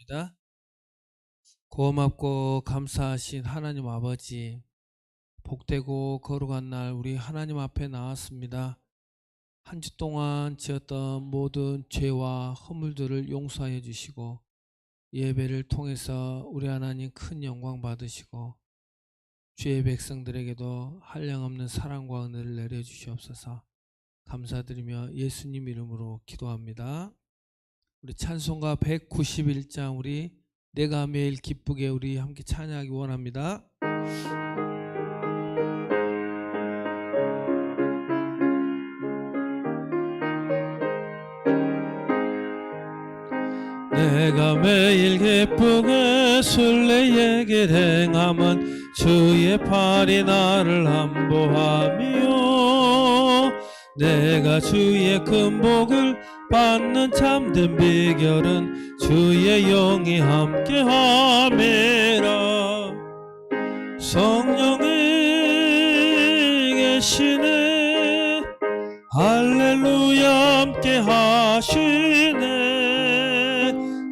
기도합니다. 고맙고 감사하신 하나님 아버지, 복되고 거룩한 날 우리 하나님 앞에 나왔습니다. 한 주 동안 지었던 모든 죄와 허물들을 용서하여 주시고 예배를 통해서 우리 하나님 큰 영광 받으시고 주의 백성들에게도 한량없는 사랑과 은혜를 내려주시옵소서. 감사드리며 예수님 이름으로 기도합니다. 우리 찬송가 191장 우리 내가 매일 기쁘게 우리 함께 찬양하기 원합니다. 내가 매일 기쁘게 순례의 행함은 주의 팔이 나를 안보하며 내가 주의 큰 복을 받는 참된 비결은 주의 영이 함께함이라. 성령이 계시네 할렐루야 함께하시네.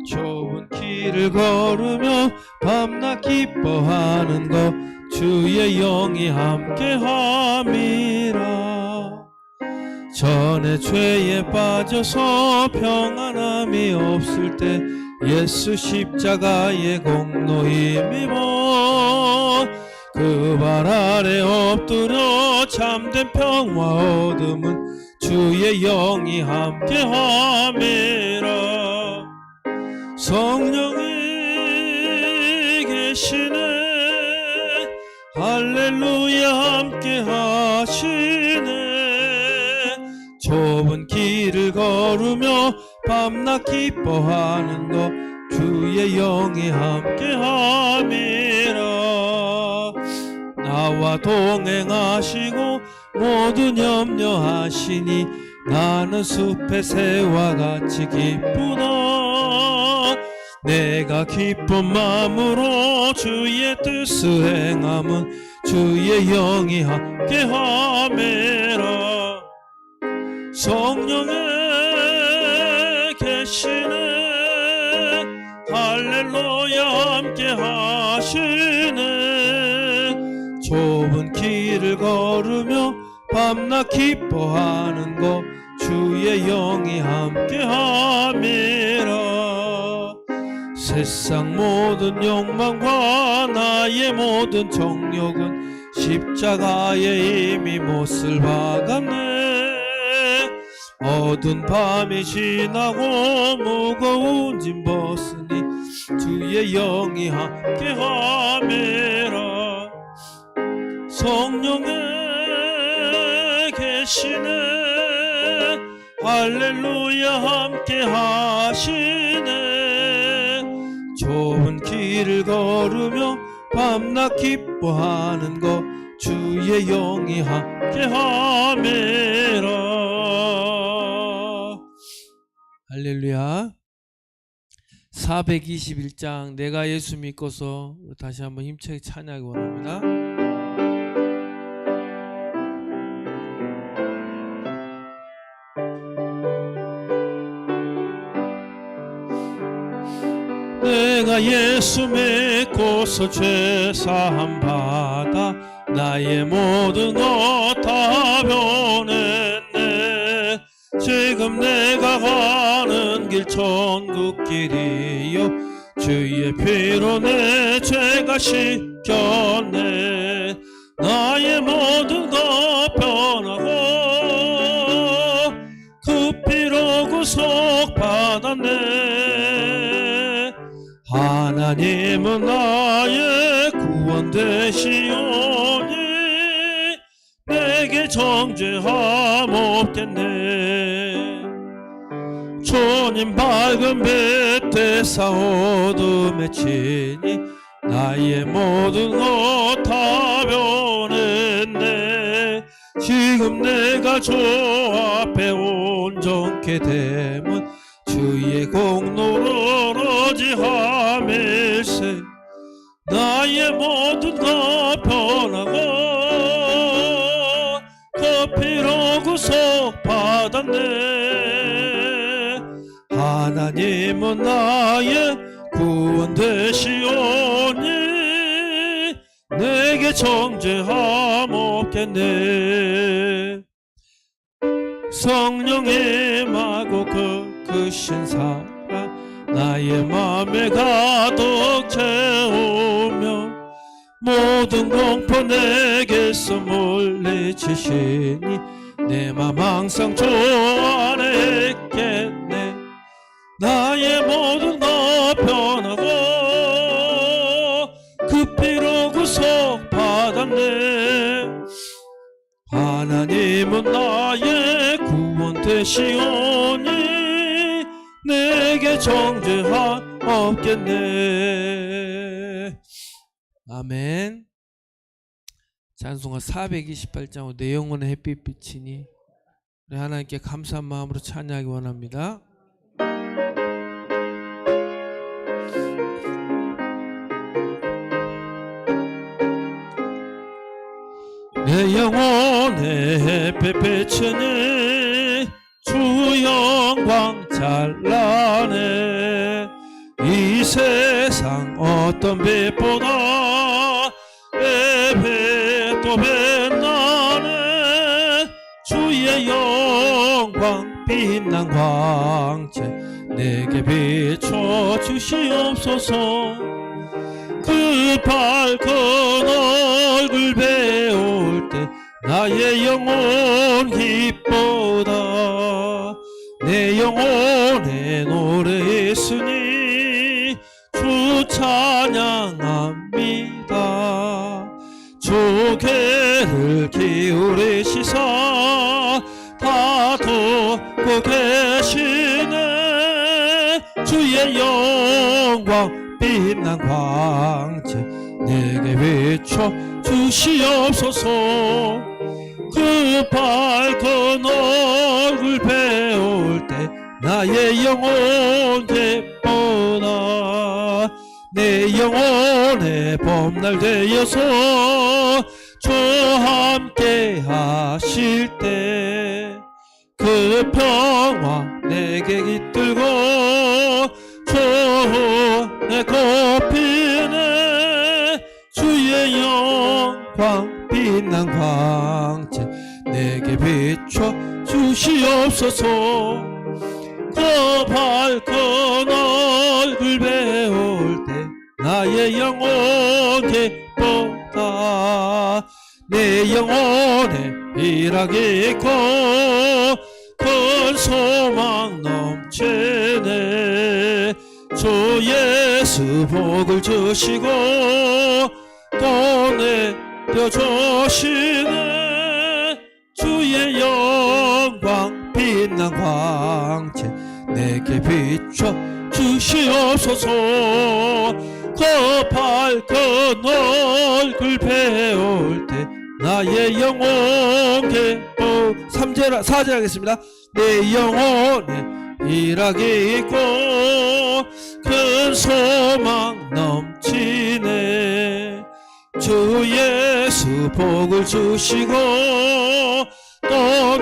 좁은 길을 걸으며 밤낮 기뻐하는 것 주의 영이 함께함이라. 전에 죄에 빠져서 평안함이 없을 때 예수 십자가의 공로 힘입어 그 발 아래 엎드려 참된 평화 얻음은 주의 영이 함께함이라. 성령이 계시네 할렐루야 함께하시네. 좁은 길을 걸으며 밤낮 기뻐하는 것 주의 영이 함께함이라. 나와 동행하시고 모든 염려하시니 나는 숲의 새와 같이 기쁘다. 내가 기쁜 마음으로 주의 뜻을 행함은 주의 영이 함께함이라. 성령에 계시네 할렐루야 함께하시네. 좁은 길을 걸으며 밤낮 기뻐하는 것 주의 영이 함께함이라. 세상 모든 욕망과 나의 모든 정욕은 십자가에 이미 못을 박았네. 어두운 밤이 지나고 무거운 짐 벗으니 주의 영이 함께함이라. 성령에 계시네 할렐루야 함께하시네. 좁은 길을 걸으며 밤낮 기뻐하는 것 주의 영이 함께함이라. 할렐루야. 421장 내가 예수 믿고서 다시 한번 힘차게 찬양하기 원합니다. 내가 예수 믿고서 죄사함 받아 나의 모든 것 다 변했네. 지금 내가 가는 길 천국길이요 주의 피로 내 죄가 씻겼네. 나의 모든 것 변하고 그 피로 구속 받았네. 하나님은 나의 구원 되시오니 내게 정죄함 없겠네. 주님 밝은 빛 되사 어둠에 치니 나의 모든 것 다 변했네. 지금 내가 주 앞에 온전케 됨은 주의 공로로 오로지함일세. 나의 모든 것 변하고 그 피로 구속 받았네. 하나님은 나의 구원 되시오니 내게 정죄함 없겠네. 성령의 마고 크신 사랑 나의 맘에 가득 채우며 모든 공포 내게서 물리치시니 내 맘 항상 주 안에 있겠네. 나의 모든 것 변하고 그 피로 구속받았네. 하나님은 나의 구원 되시오니 내게 정죄함 없겠네. 아멘. 찬송가 428장 내 영혼의 햇빛 비치니 우리 하나님께 감사한 마음으로 찬양하기 원합니다. 내 영혼의 햇빛 비치니 주 영광 찬란해. 이 세상 어떤 빛보다 내 빛도 빛나네. 주의 영광 빛난 광채 내게 비춰 주시옵소서. 그 밝은 얼굴 배울 때 나의 영혼 기쁘다. 내 영혼에 노래 있으니 주 찬양합니다. 주 귀를 기울이시사 다 듣고 계시네. 주의 영광 빛난 광채 내게 비춰 주시옵소서. 그 밝은 얼굴 배울 때 나의 영혼 기쁘다. 내 영혼의 봄날 되어서 주 함께 하실 때 그 평화 내게 깃들고 주의 꽃피네. 주의 영광 빛난 광채 내게 비춰 주시옵소서. 그 밝은 얼굴 배울 때 나의 영혼 기쁘다. 내 영혼에 희락이 있고 큰 소망 넘치네. 주 예수 복을 주시고 또 내려주시네. 주의 영광 빛난 광채 내게 비춰 주시옵소서. 그 밝은 얼굴 배울 때 나의 영혼 기뻐. 4절 하겠습니다. 내 영혼에 희락이 있고 큰 소망 넘치네. 주 예수 복을 주시고 또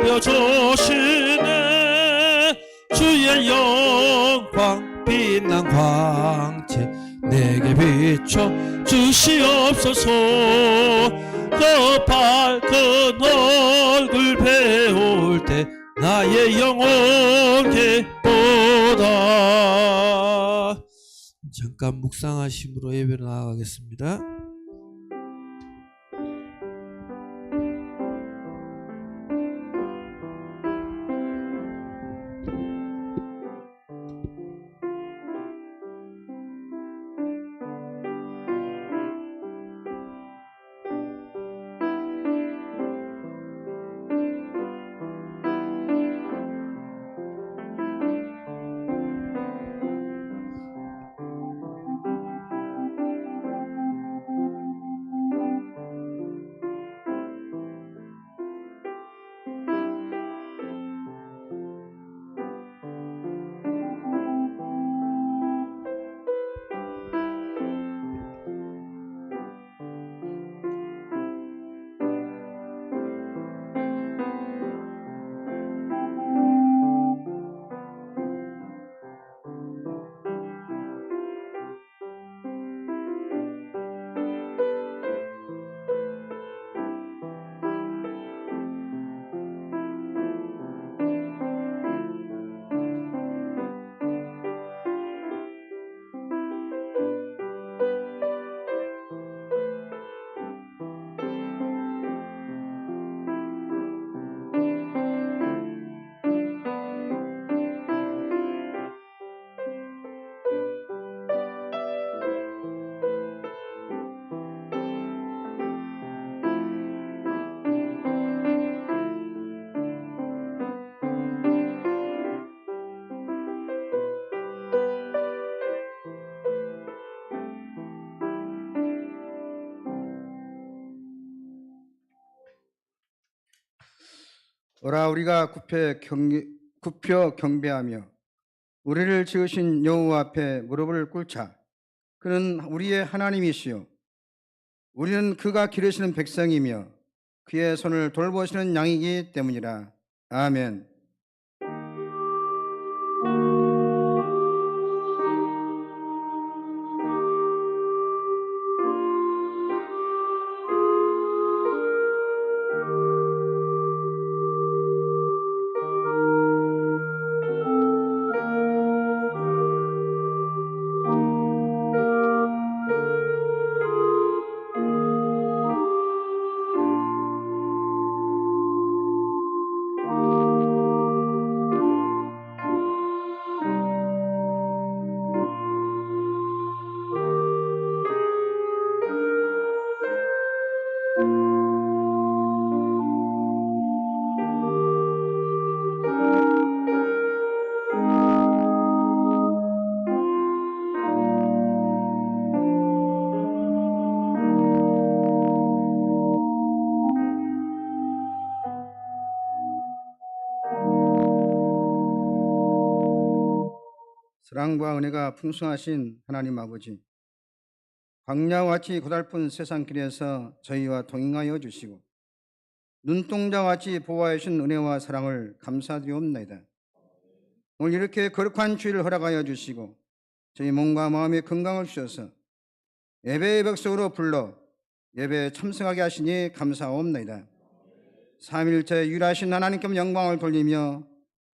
내려주시네. 주의 영광 빛난 광채 내게 비춰 주시옵소서. 그 밝은 얼굴 배울 때 나의 영혼 기쁘다. 잠깐 묵상하심으로 예배로 나아가겠습니다. 오라 우리가 굽혀 경배하며 우리를 지으신 여호와 앞에 무릎을 꿇자. 그는 우리의 하나님이시요 우리는 그가 기르시는 백성이며 그의 손을 돌보시는 양이기 때문이라. 아멘. 사랑과 은혜가 풍성하신 하나님 아버지, 광야와 같이 고달픈 세상길에서 저희와 동행하여 주시고 눈동자와 같이 보호하여 주신 은혜와 사랑을 감사드리옵나이다. 오늘 이렇게 거룩한 주일을 허락하여 주시고 저희 몸과 마음의 건강을 주셔서 예배의 백성으로 불러 예배에 참석하게 하시니 감사옵나이다. 삼일째 유일하신 하나님께 영광을 돌리며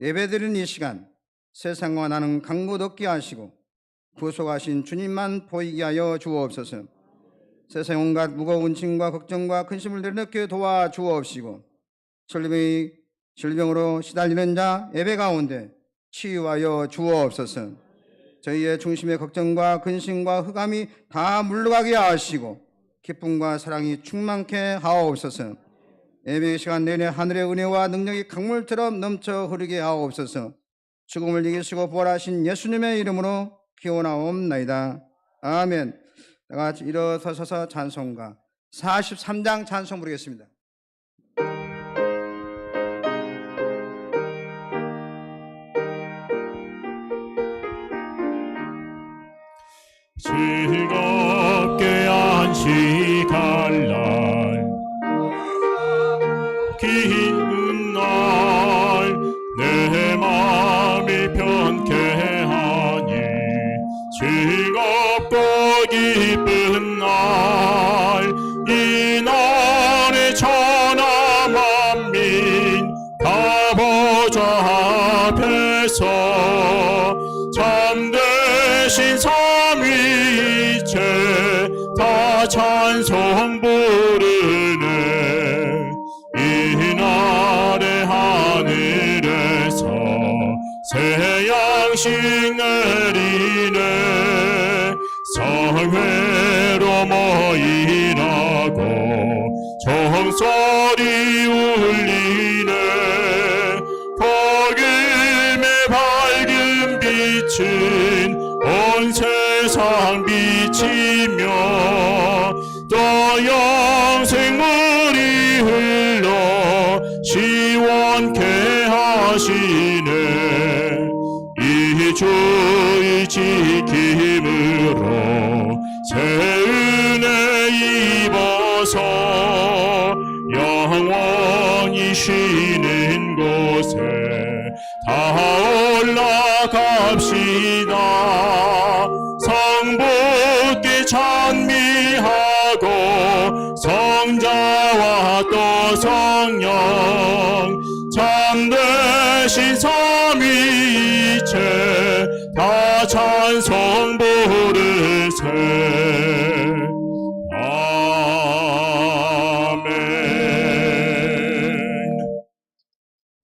예배드리는 이 시간 세상과 나는 강구 얻게 하시고 구속하신 주님만 보이게 하여 주옵소서. 세상 온갖 무거운 짐과 걱정과 근심을 내려놓게 도와주옵시고 질병으로 시달리는 자 예배 가운데 치유하여 주옵소서. 저희의 중심의 걱정과 근심과 흑암이 다 물러가게 하시고 기쁨과 사랑이 충만케 하옵소서. 예배 시간 내내 하늘의 은혜와 능력이 강물처럼 넘쳐 흐르게 하옵소서. 죽음을 이기시고 부활하신 예수님의 이름으로 기원하옵나이다. 아멘. 다 같이 일어서서 찬송가 43장 찬송 부르겠습니다. 즐겁게 안식할 날 긴 날 내 마음이 편쾌하니 즐겁고 기쁜 날 이 날에 천하 만민 다 보좌 앞에서 참되신 삼위일체 다 찬송 부르네. 이 날에 하늘에서 새 양식 내리네. 성회로 모이라고 종소리 울리네. 복음의 밝은 빛은 온 세상 비치며 또 영생물이 흘러 시원케 하시네. 이 주의 지킴으로 새 은혜 입어서 영원히 쉬는 곳에 다 올라갑시다. 성부께 찬미하고 성자와 또 성령 참되신 삼위일체 다 찬송 부르세.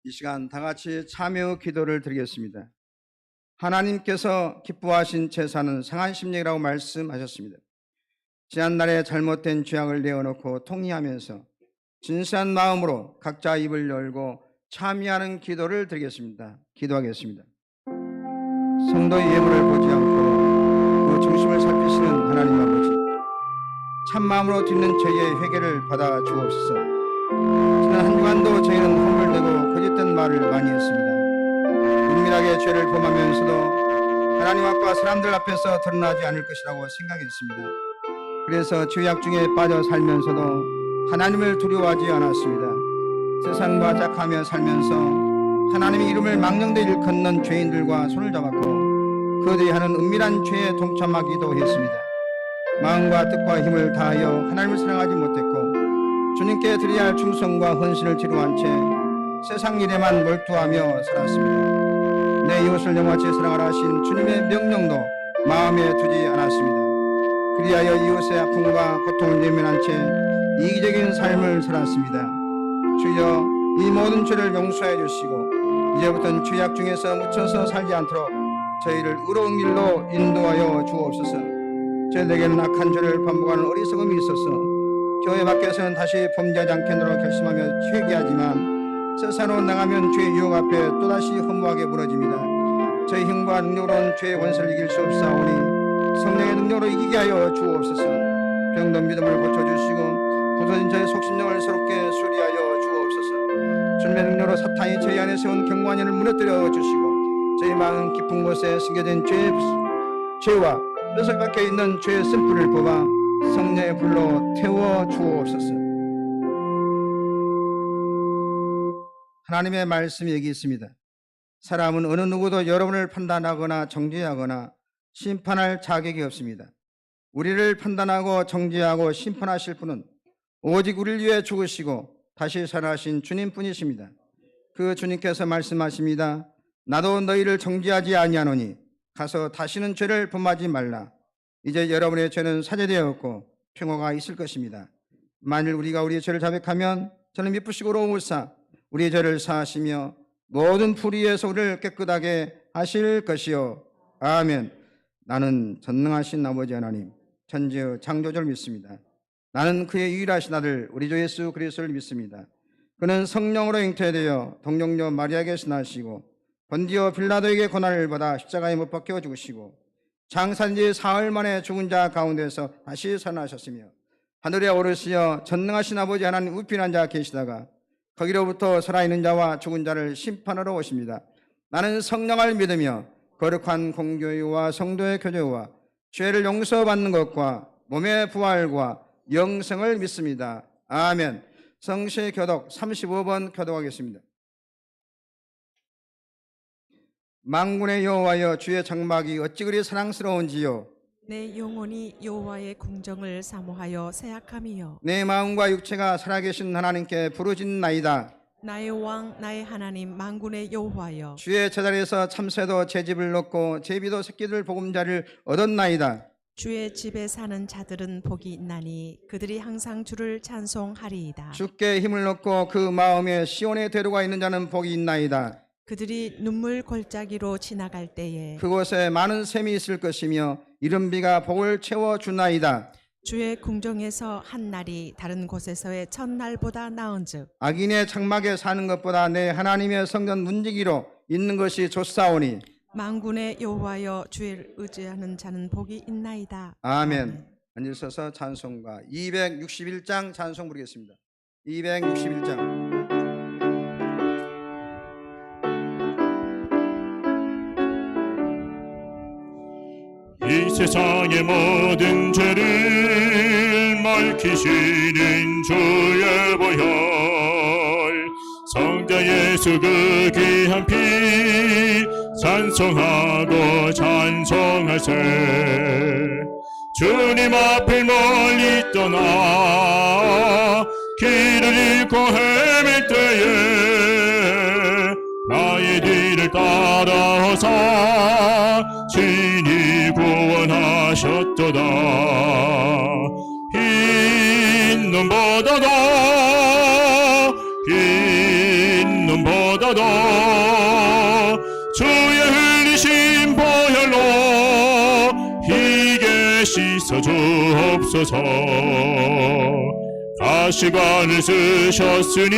이 시간 다 같이 참여 기도를 드리겠습니다. 하나님께서 기뻐하신 제사는 상한 심령이라고 말씀하셨습니다. 지난날에 잘못된 죄악을 내어놓고 통회하면서 진실한 마음으로 각자 입을 열고 참여하는 기도를 드리겠습니다. 기도하겠습니다. 성도의 예물을 보지 않고 그 중심을 살피시는 하나님 아버지, 참마음으로 듣는 저희의 회개를 받아 주옵소서. 지난 한 주간도 저희는 허물되고 거짓된 말을 많이 했습니다. 은밀하게 죄를 범하면서도 하나님 앞과 사람들 앞에서 드러나지 않을 것이라고 생각했습니다. 그래서 죄악 중에 빠져 살면서도 하나님을 두려워하지 않았습니다. 세상과 짝하며 살면서 하나님의 이름을 망령되 일컫는 죄인들과 손을 잡았고 그들이 하는 은밀한 죄에 동참하기도 했습니다. 마음과 뜻과 힘을 다하여 하나님을 사랑하지 못했고 주님께 드려야 할 충성과 헌신을 뒤로한 채 세상 일에만 몰두하며 살았습니다. 내 이웃을 영화치 사랑하라 하신 주님의 명령도 마음에 두지 않았습니다. 그리하여 이웃의 아픔과 고통을 외면한 채 이기적인 삶을 살았습니다. 주여 이 모든 죄를 용서해 주시고 이제부터는 죄악 중에서 묻혀서 살지 않도록 저희를 의로운 길로 인도하여 주옵소서. 저희에게는 악한 죄를 반복하는 어리석음이 있어서 교회 밖에서는 다시 범죄하지 않겠노라 결심하며 회개하지만 세상으로 나가면 죄의 유혹 앞에 또다시 허무하게 무너집니다. 저희 힘과 능력으로는 죄의 원수를 이길 수 없사오니 성령의 능력으로 이기게 하여 주옵소서. 병든 믿음을 고쳐주시고 부서진 저의 속신령을 새롭게 수리하여 주옵소서. 주님의 능력으로 사탄이 저희 안에 세운 경관연을 무너뜨려 주시고 저희 마음 깊은 곳에 숨겨진 죄와 뼈를 박혀 있는 죄의 쓴불을 뽑아 성령의 불로 태워 주옵소서. 하나님의 말씀이 여기 있습니다. 사람은 어느 누구도 여러분을 판단하거나 정죄하거나 심판할 자격이 없습니다. 우리를 판단하고 정죄하고 심판하실 분은 오직 우리를 위해 죽으시고 다시 살아나신 주님뿐이십니다. 그 주님께서 말씀하십니다. 나도 너희를 정죄하지 아니하노니 가서 다시는 죄를 범하지 말라. 이제 여러분의 죄는 사죄되었고 평화가 있을 것입니다. 만일 우리가 우리의 죄를 자백하면 저는 미쁘시고 로우사 우리의 죄를 사하시며 모든 불의에서 우리를 깨끗하게 하실 것이요. 아멘. 나는 전능하신 아버지 하나님 천지의 창조주를 믿습니다. 나는 그의 유일하신 아들 우리 주 예수 그리스도를 믿습니다. 그는 성령으로 잉태되어 동정녀 마리아에게서 나시고 본디오 빌라도에게 고난을 받아 십자가에 못 박혀 죽으시고 장사한 지 사흘 만에 죽은 자 가운데서 다시 살아나셨으며 하늘에 오르시어 전능하신 아버지 하나님 우편에 앉아 계시다가 거기로부터 살아있는 자와 죽은 자를 심판하러 오십니다. 나는 성령을 믿으며 거룩한 공교회와 성도의 교제와 죄를 용서받는 것과 몸의 부활과 영생을 믿습니다. 아멘. 성시 교독 35번 교독하겠습니다. 만군의 여호와여 주의 장막이 어찌 그리 사랑스러운지요. 내 영혼이 여호와의 궁정을 사모하여 새약함이요 내 마음과 육체가 살아계신 하나님께 부르짖나이다. 나의 왕 나의 하나님 만군의 여호와여 주의 제자리에서 참새도 제 집을 넣고 제비도 새끼들 보금자리를 얻었나이다. 주의 집에 사는 자들은 복이 있나니 그들이 항상 주를 찬송하리이다. 주께 힘을 얻고 그 마음에 시온의 대로가 있는 자는 복이 있나이다. 그들이 눈물 골짜기로 지나갈 때에 그곳에 많은 샘이 있을 것이며 이른 비가 복을 채워주나이다. 주의 궁정에서 한 날이 다른 곳에서의 첫날보다 나은즉 악인의 장막에 사는 것보다 내 하나님의 성전 문지기로 있는 것이 좋사오니 만군의 여호와여 주를 의지하는 자는 복이 있나이다. 아멘. 앉으셔서 찬송가 261장 찬송 부르겠습니다. 261장. 이 세상의 모든 죄를 밝히시는 주의 보혈 성자 예수 그 귀한 피 찬송하고 찬송하세. 주님 앞을 멀리 떠나 길을 잃고 헤맬 때에 나의 뒤를 따라오사 친히 구원하셨도다. 흰 눈보다도 흰 눈보다도 주의 흘리신 보혈로 희게 씻어 주옵소서. 가시관을 쓰셨으니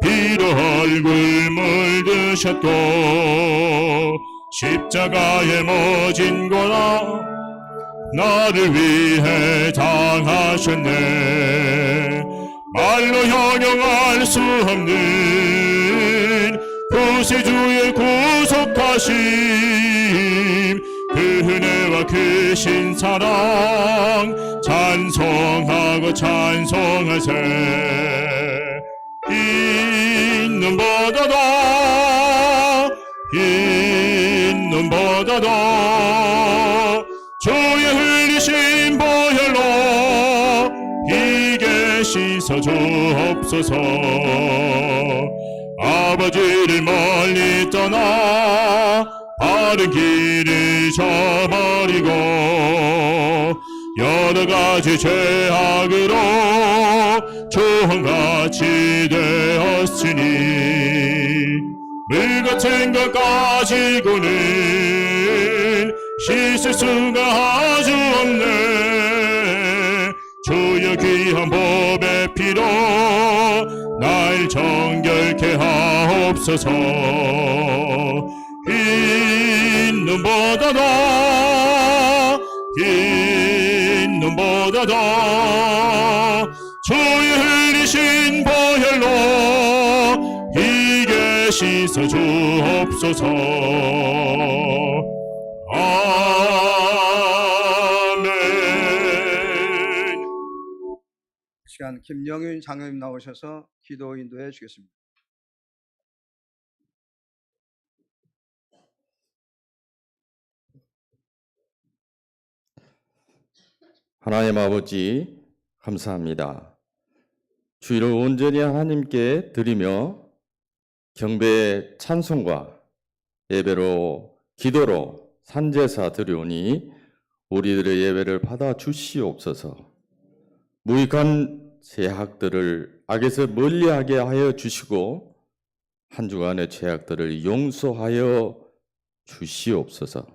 피로 얼굴 물드셨고 십자가에 모진 고난 나를 위해 당하셨네. 말로 형용할 수 없는 구세주의 구속하심 그 은혜와 크신 사랑 찬송하고 찬송하세 있는 보다도 있는 보다도 주의 흘리신 보혈로 이게 씻어 주옵소서 아버지를 멀리 떠나 바른 길을 저버리고 여러 가지 죄악으로 주홍같이 되었으니 물 같은 것 가지고는 씻을 수가 아주 없네 주의 귀한 보배 피로 날 정결케 하옵소서 있는 보다도 있는 보다도 주의 흘리신 보혈로 이게 씻어 주옵소서 아멘. 시간 김영윤 장로님 나오셔서 기도 인도해 주겠습니다. 하나님 아버지 감사합니다. 주일을 온전히 하나님께 드리며 경배의 찬송과 예배로 기도로 산제사 드려오니 우리들의 예배를 받아 주시옵소서. 무익한 죄악들을 악에서 멀리하게 하여 주시고 한 주간의 죄악들을 용서하여 주시옵소서.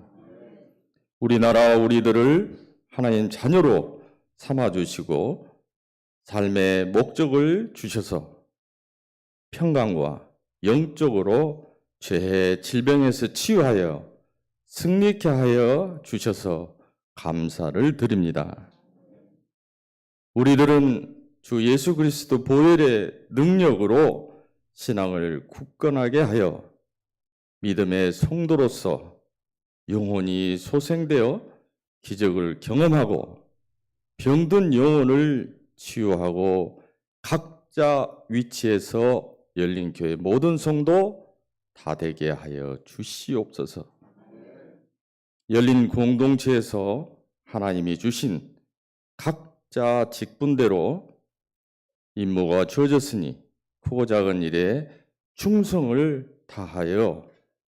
우리나라 우리들을 하나님 자녀로 삼아주시고 삶의 목적을 주셔서 평강과 영적으로 죄의 질병에서 치유하여 승리케 하여 주셔서 감사를 드립니다. 우리들은 주 예수 그리스도 보혈의 능력으로 신앙을 굳건하게 하여 믿음의 성도로서 영혼이 소생되어 기적을 경험하고 병든 영혼을 치유하고 각자 위치에서 열린 교회 모든 성도 다 되게 하여 주시옵소서. 열린 공동체에서 하나님이 주신 각자 직분대로 임무가 주어졌으니 크고 작은 일에 충성을 다하여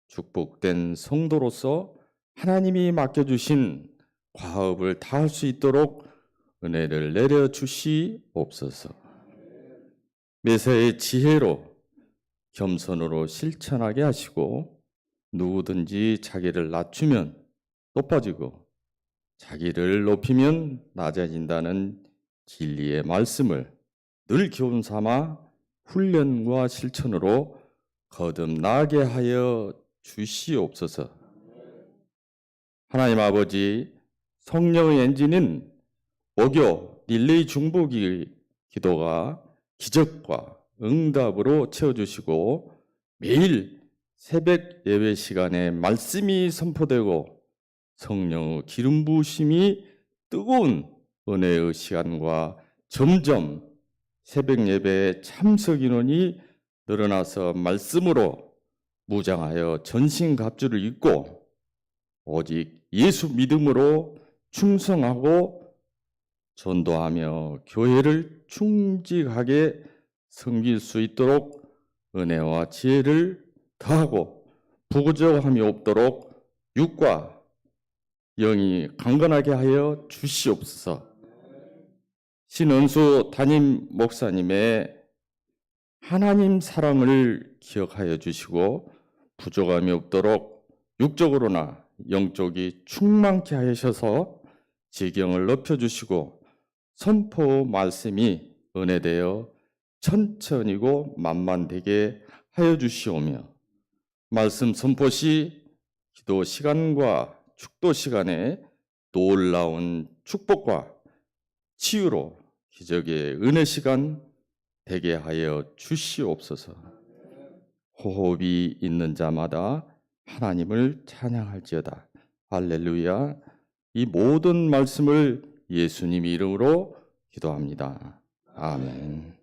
축복된 성도로서 하나님이 맡겨주신 과업을 다할 수 있도록 은혜를 내려주시옵소서. 매사의 지혜로 겸손으로 실천하게 하시고 누구든지 자기를 낮추면 높아지고 자기를 높이면 낮아진다는 진리의 말씀을 늘 교훈 삼아 훈련과 실천으로 거듭나게 하여 주시옵소서. 하나님 아버지, 성령의 엔진인 오교 릴레이 중보기 기도가 기적과 응답으로 채워주시고 매일 새벽 예배 시간에 말씀이 선포되고 성령의 기름 부으심이 뜨거운 은혜의 시간과 점점 새벽 예배에 참석 인원이 늘어나서 말씀으로 무장하여 전신갑주를 입고 오직 예수 믿음으로 충성하고 전도하며 교회를 충직하게 섬길 수 있도록 은혜와 지혜를 더하고 부족함이 없도록 육과 영이 강건하게 하여 주시옵소서. 신은수 담임 목사님의 하나님 사랑을 기억하여 주시고 부족함이 없도록 육적으로나 영적이 충만케 하셔서 지경을 높여주시고 선포 말씀이 은혜되어 천천히고 만만되게 하여 주시오며 말씀 선포 시 기도 시간과 축도 시간에 놀라운 축복과 치유로 기적의 은혜 시간 되게 하여 주시옵소서. 호흡이 있는 자마다 하나님을 찬양할지어다. 할렐루야. 이 모든 말씀을 예수님 이름으로 기도합니다. 아멘.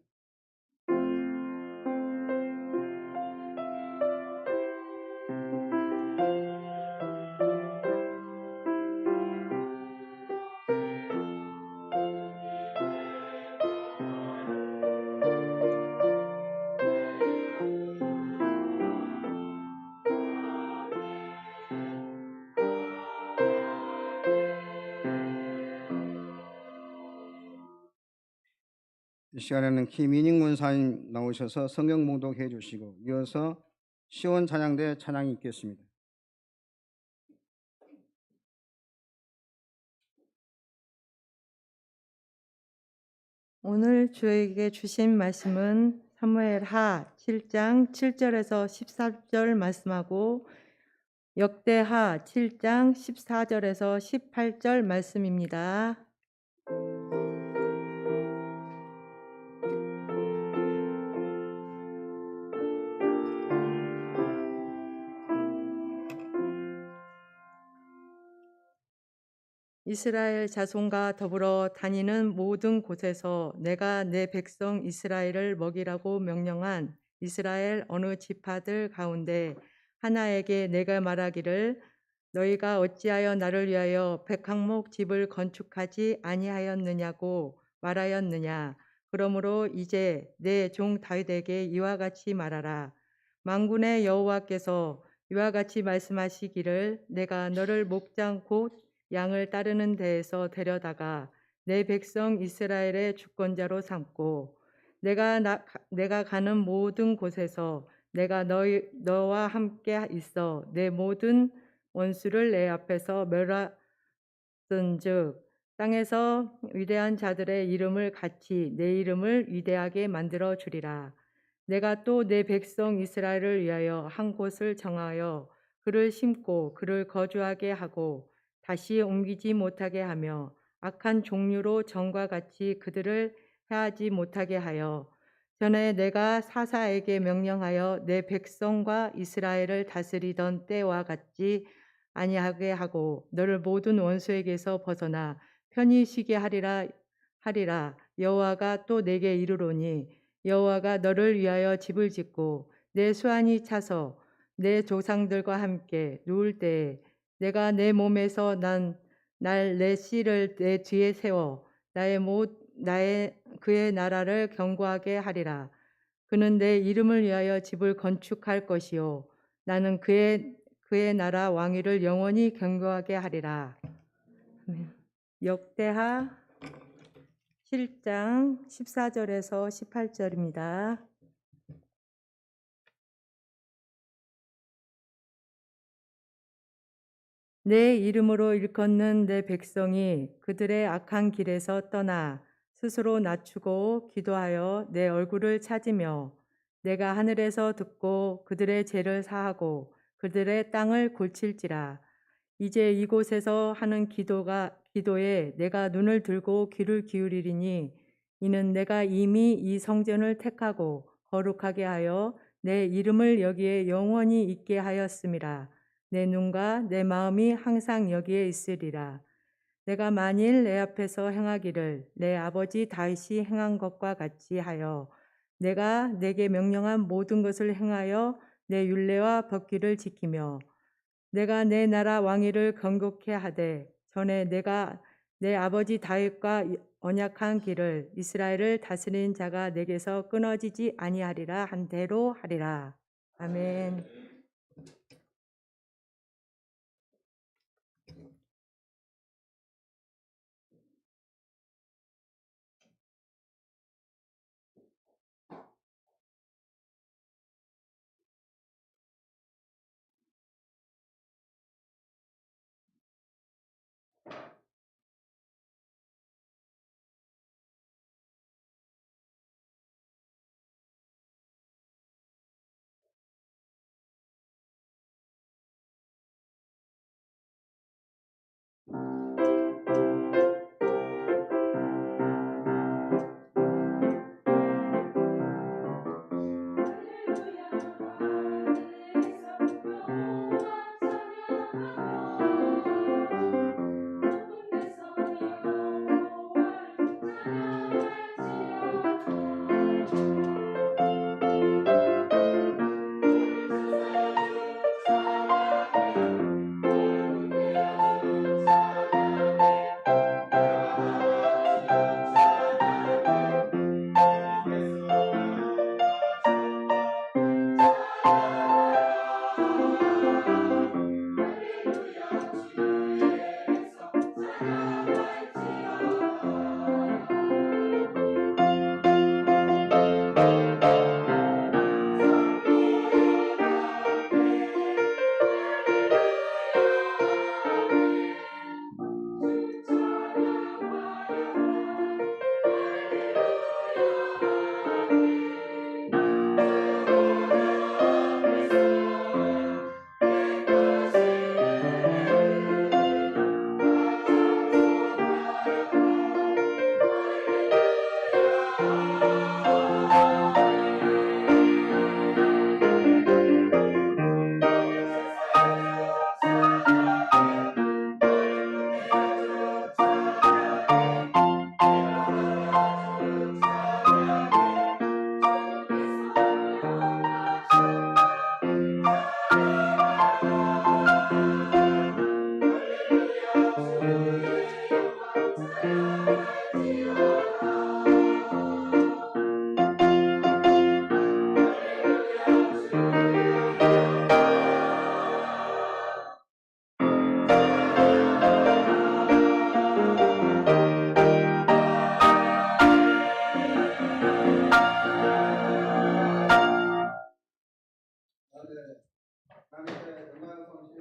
이 시간에는 김인익 문사님 나오셔서 성경 봉독해 주시고 이어서 시원 찬양대 찬양이 있겠습니다. 오늘 저에게 주신 말씀은 사무엘하 7장 7절에서 14절 말씀하고 역대하 7장 14절에서 18절 말씀입니다. 이스라엘 자손과 더불어 다니는 모든 곳에서 내가 내 백성 이스라엘을 먹이라고 명령한 이스라엘 어느 지파들 가운데 하나에게 내가 말하기를 너희가 어찌하여 나를 위하여 백항목 집을 건축하지 아니하였느냐고 말하였느냐. 그러므로 이제 내 종 다윗에게 이와 같이 말하라. 만군의 여호와께서 이와 같이 말씀하시기를 내가 너를 목장 곧 양을 따르는 데에서 데려다가 내 백성 이스라엘의 주권자로 삼고 내가 가는 모든 곳에서 내가 너와 함께 있어 내 모든 원수를 내 앞에서 멸하던즉 땅에서 위대한 자들의 이름을 같이 내 이름을 위대하게 만들어 주리라. 내가 또 내 백성 이스라엘을 위하여 한 곳을 정하여 그를 심고 그를 거주하게 하고 다시 옮기지 못하게 하며 악한 종류로 전과 같이 그들을 해하지 못하게 하여 전에 내가 사사에게 명령하여 내 백성과 이스라엘을 다스리던 때와 같이 아니하게 하고 너를 모든 원수에게서 벗어나 편히 쉬게 하리라. 여호와가 또 내게 이르노니 여호와가 너를 위하여 집을 짓고 내 수완이 차서 내 조상들과 함께 누울 때에 내가 내 몸에서 내 씨를 내 뒤에 세워 그의 나라를 견고하게 하리라. 그는 내 이름을 위하여 집을 건축할 것이요 나는 그의 나라 왕위를 영원히 견고하게 하리라. 역대하 7장 14절에서 18절입니다. 내 이름으로 일컫는 내 백성이 그들의 악한 길에서 떠나 스스로 낮추고 기도하여 내 얼굴을 찾으며 내가 하늘에서 듣고 그들의 죄를 사하고 그들의 땅을 고칠지라. 이제 이곳에서 하는 기도에 내가 눈을 들고 귀를 기울이리니 이는 내가 이미 이 성전을 택하고 거룩하게 하여 내 이름을 여기에 영원히 있게 하였음이라. 내 눈과 내 마음이 항상 여기에 있으리라. 내가 만일 내 앞에서 행하기를 내 아버지 다윗이 행한 것과 같이 하여 내가 내게 명령한 모든 것을 행하여 내 율례와 법규를 지키며 내가 내 나라 왕위를 건국케 하되 전에 내가 내 아버지 다윗과 언약한 길을 이스라엘을 다스리는 자가 내게서 끊어지지 아니하리라 한 대로 하리라. 아멘.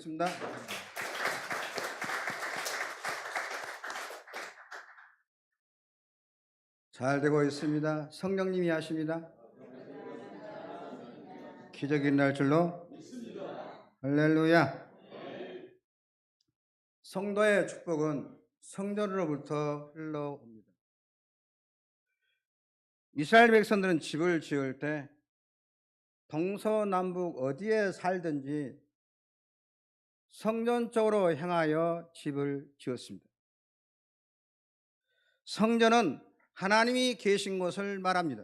기도하겠습니다. 잘 되고 있습니다. 성령님이 하십니다. 기적이 날 줄로 할렐루야. 성도의 축복은 성전으로부터 흘러옵니다. 이스라엘 백성들은 집을 지을 때 동서남북 어디에 살든지 성전 쪽으로 향하여 집을 지었습니다. 성전은 하나님이 계신 곳을 말합니다.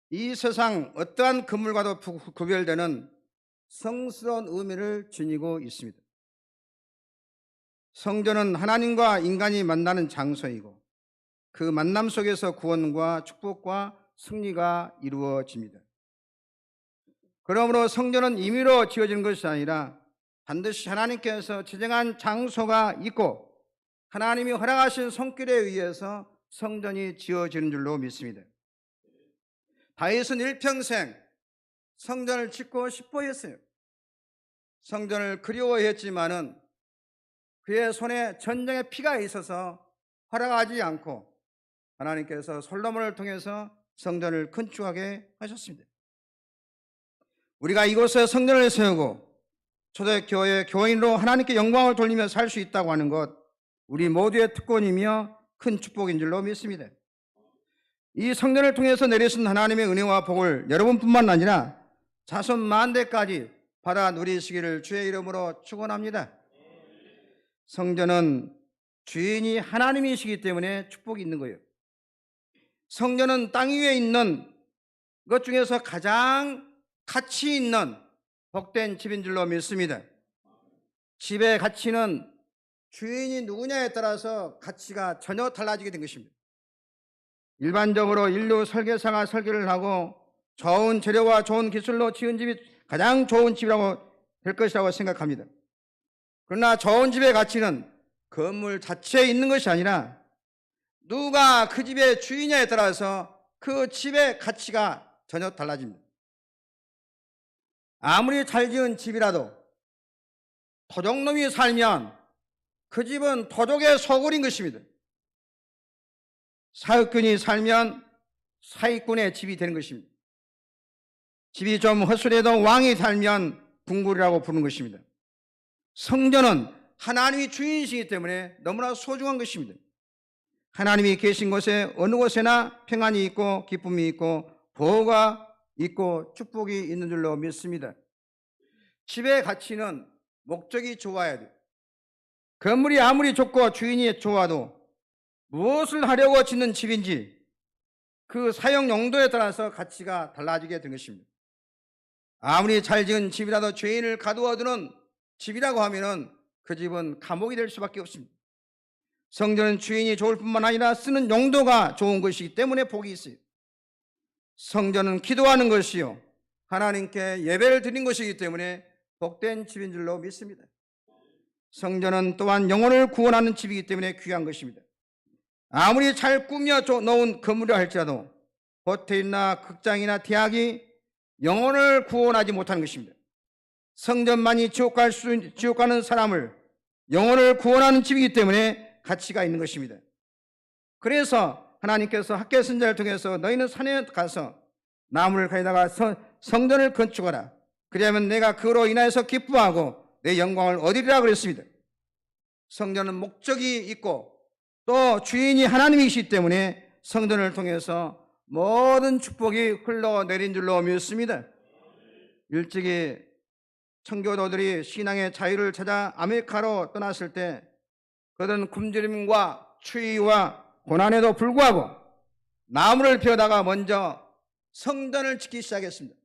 이 세상 어떠한 건물과도 구별되는 성스러운 의미를 지니고 있습니다. 성전은 하나님과 인간이 만나는 장소이고 그 만남 속에서 구원과 축복과 승리가 이루어집니다. 그러므로 성전은 임의로 지어지는 것이 아니라 반드시 하나님께서 지정한 장소가 있고 하나님이 허락하신 손길에 의해서 성전이 지어지는 줄로 믿습니다. 다윗은 일평생 성전을 짓고 싶어 했어요. 성전을 그리워했지만은 그의 손에 전쟁의 피가 있어서 허락하지 않고 하나님께서 솔로몬을 통해서 성전을 건축하게 하셨습니다. 우리가 이곳에 성전을 세우고 초대교회 교인으로 하나님께 영광을 돌리며 살 수 있다고 하는 것, 우리 모두의 특권이며 큰 축복인 줄로 믿습니다. 이 성전을 통해서 내리신 하나님의 은혜와 복을 여러분뿐만 아니라 자손 만대까지 받아 누리시기를 주의 이름으로 축원합니다. 성전은 주인이 하나님이시기 때문에 축복이 있는 거예요. 성전은 땅 위에 있는 것 중에서 가장 가치 있는 복된 집인 줄로 믿습니다. 집의 가치는 주인이 누구냐에 따라서 가치가 전혀 달라지게 된 것입니다. 일반적으로 인류 설계사가 설계를 하고 좋은 재료와 좋은 기술로 지은 집이 가장 좋은 집이라고 될 것이라고 생각합니다. 그러나 좋은 집의 가치는 건물 자체에 있는 것이 아니라 누가 그 집의 주인냐에 따라서 그 집의 가치가 전혀 달라집니다. 아무리 잘 지은 집이라도 도둑놈이 살면 그 집은 도둑의 소굴인 것입니다. 사익꾼이 살면 사익꾼의 집이 되는 것입니다. 집이 좀 허술해도 왕이 살면 궁굴이라고 부르는 것입니다. 성전은 하나님이 주인이시기 때문에 너무나 소중한 것입니다. 하나님이 계신 곳에 어느 곳에나 평안이 있고 기쁨이 있고 보호가 있고 축복이 있는 줄로 믿습니다. 집의 가치는 목적이 좋아야 돼요. 건물이 아무리 좋고 주인이 좋아도 무엇을 하려고 짓는 집인지 그 사용 용도에 따라서 가치가 달라지게 된 것입니다. 아무리 잘 지은 집이라도 죄인을 가두어두는 집이라고 하면은 그 집은 감옥이 될 수밖에 없습니다. 성전은 주인이 좋을 뿐만 아니라 쓰는 용도가 좋은 것이기 때문에 복이 있어요. 성전은 기도하는 것이요 하나님께 예배를 드리는 것이기 때문에 복된 집인 줄로 믿습니다. 성전은 또한 영혼을 구원하는 집이기 때문에 귀한 것입니다. 아무리 잘 꾸며 놓은 건물이라 할지라도 호텔이나 극장이나 대학이 영혼을 구원하지 못하는 것입니다. 성전만이 지옥 가는 사람을 영혼을 구원하는 집이기 때문에 가치가 있는 것입니다. 그래서 하나님께서 학개 선지자를 통해서 너희는 산에 가서 나무를 가져다가 성전을 건축하라. 그리하면 내가 그로 인하여서 기뻐하고 내 영광을 얻으리라 그랬습니다. 성전은 목적이 있고 또 주인이 하나님이시기 때문에 성전을 통해서 모든 축복이 흘러내린 줄로 믿습니다. 일찍이 청교도들이 신앙의 자유를 찾아 아메리카로 떠났을 때 그들은 굶주림과 추위와 고난에도 불구하고 나무를 피우다가 먼저 성전을 짓기 시작했습니다.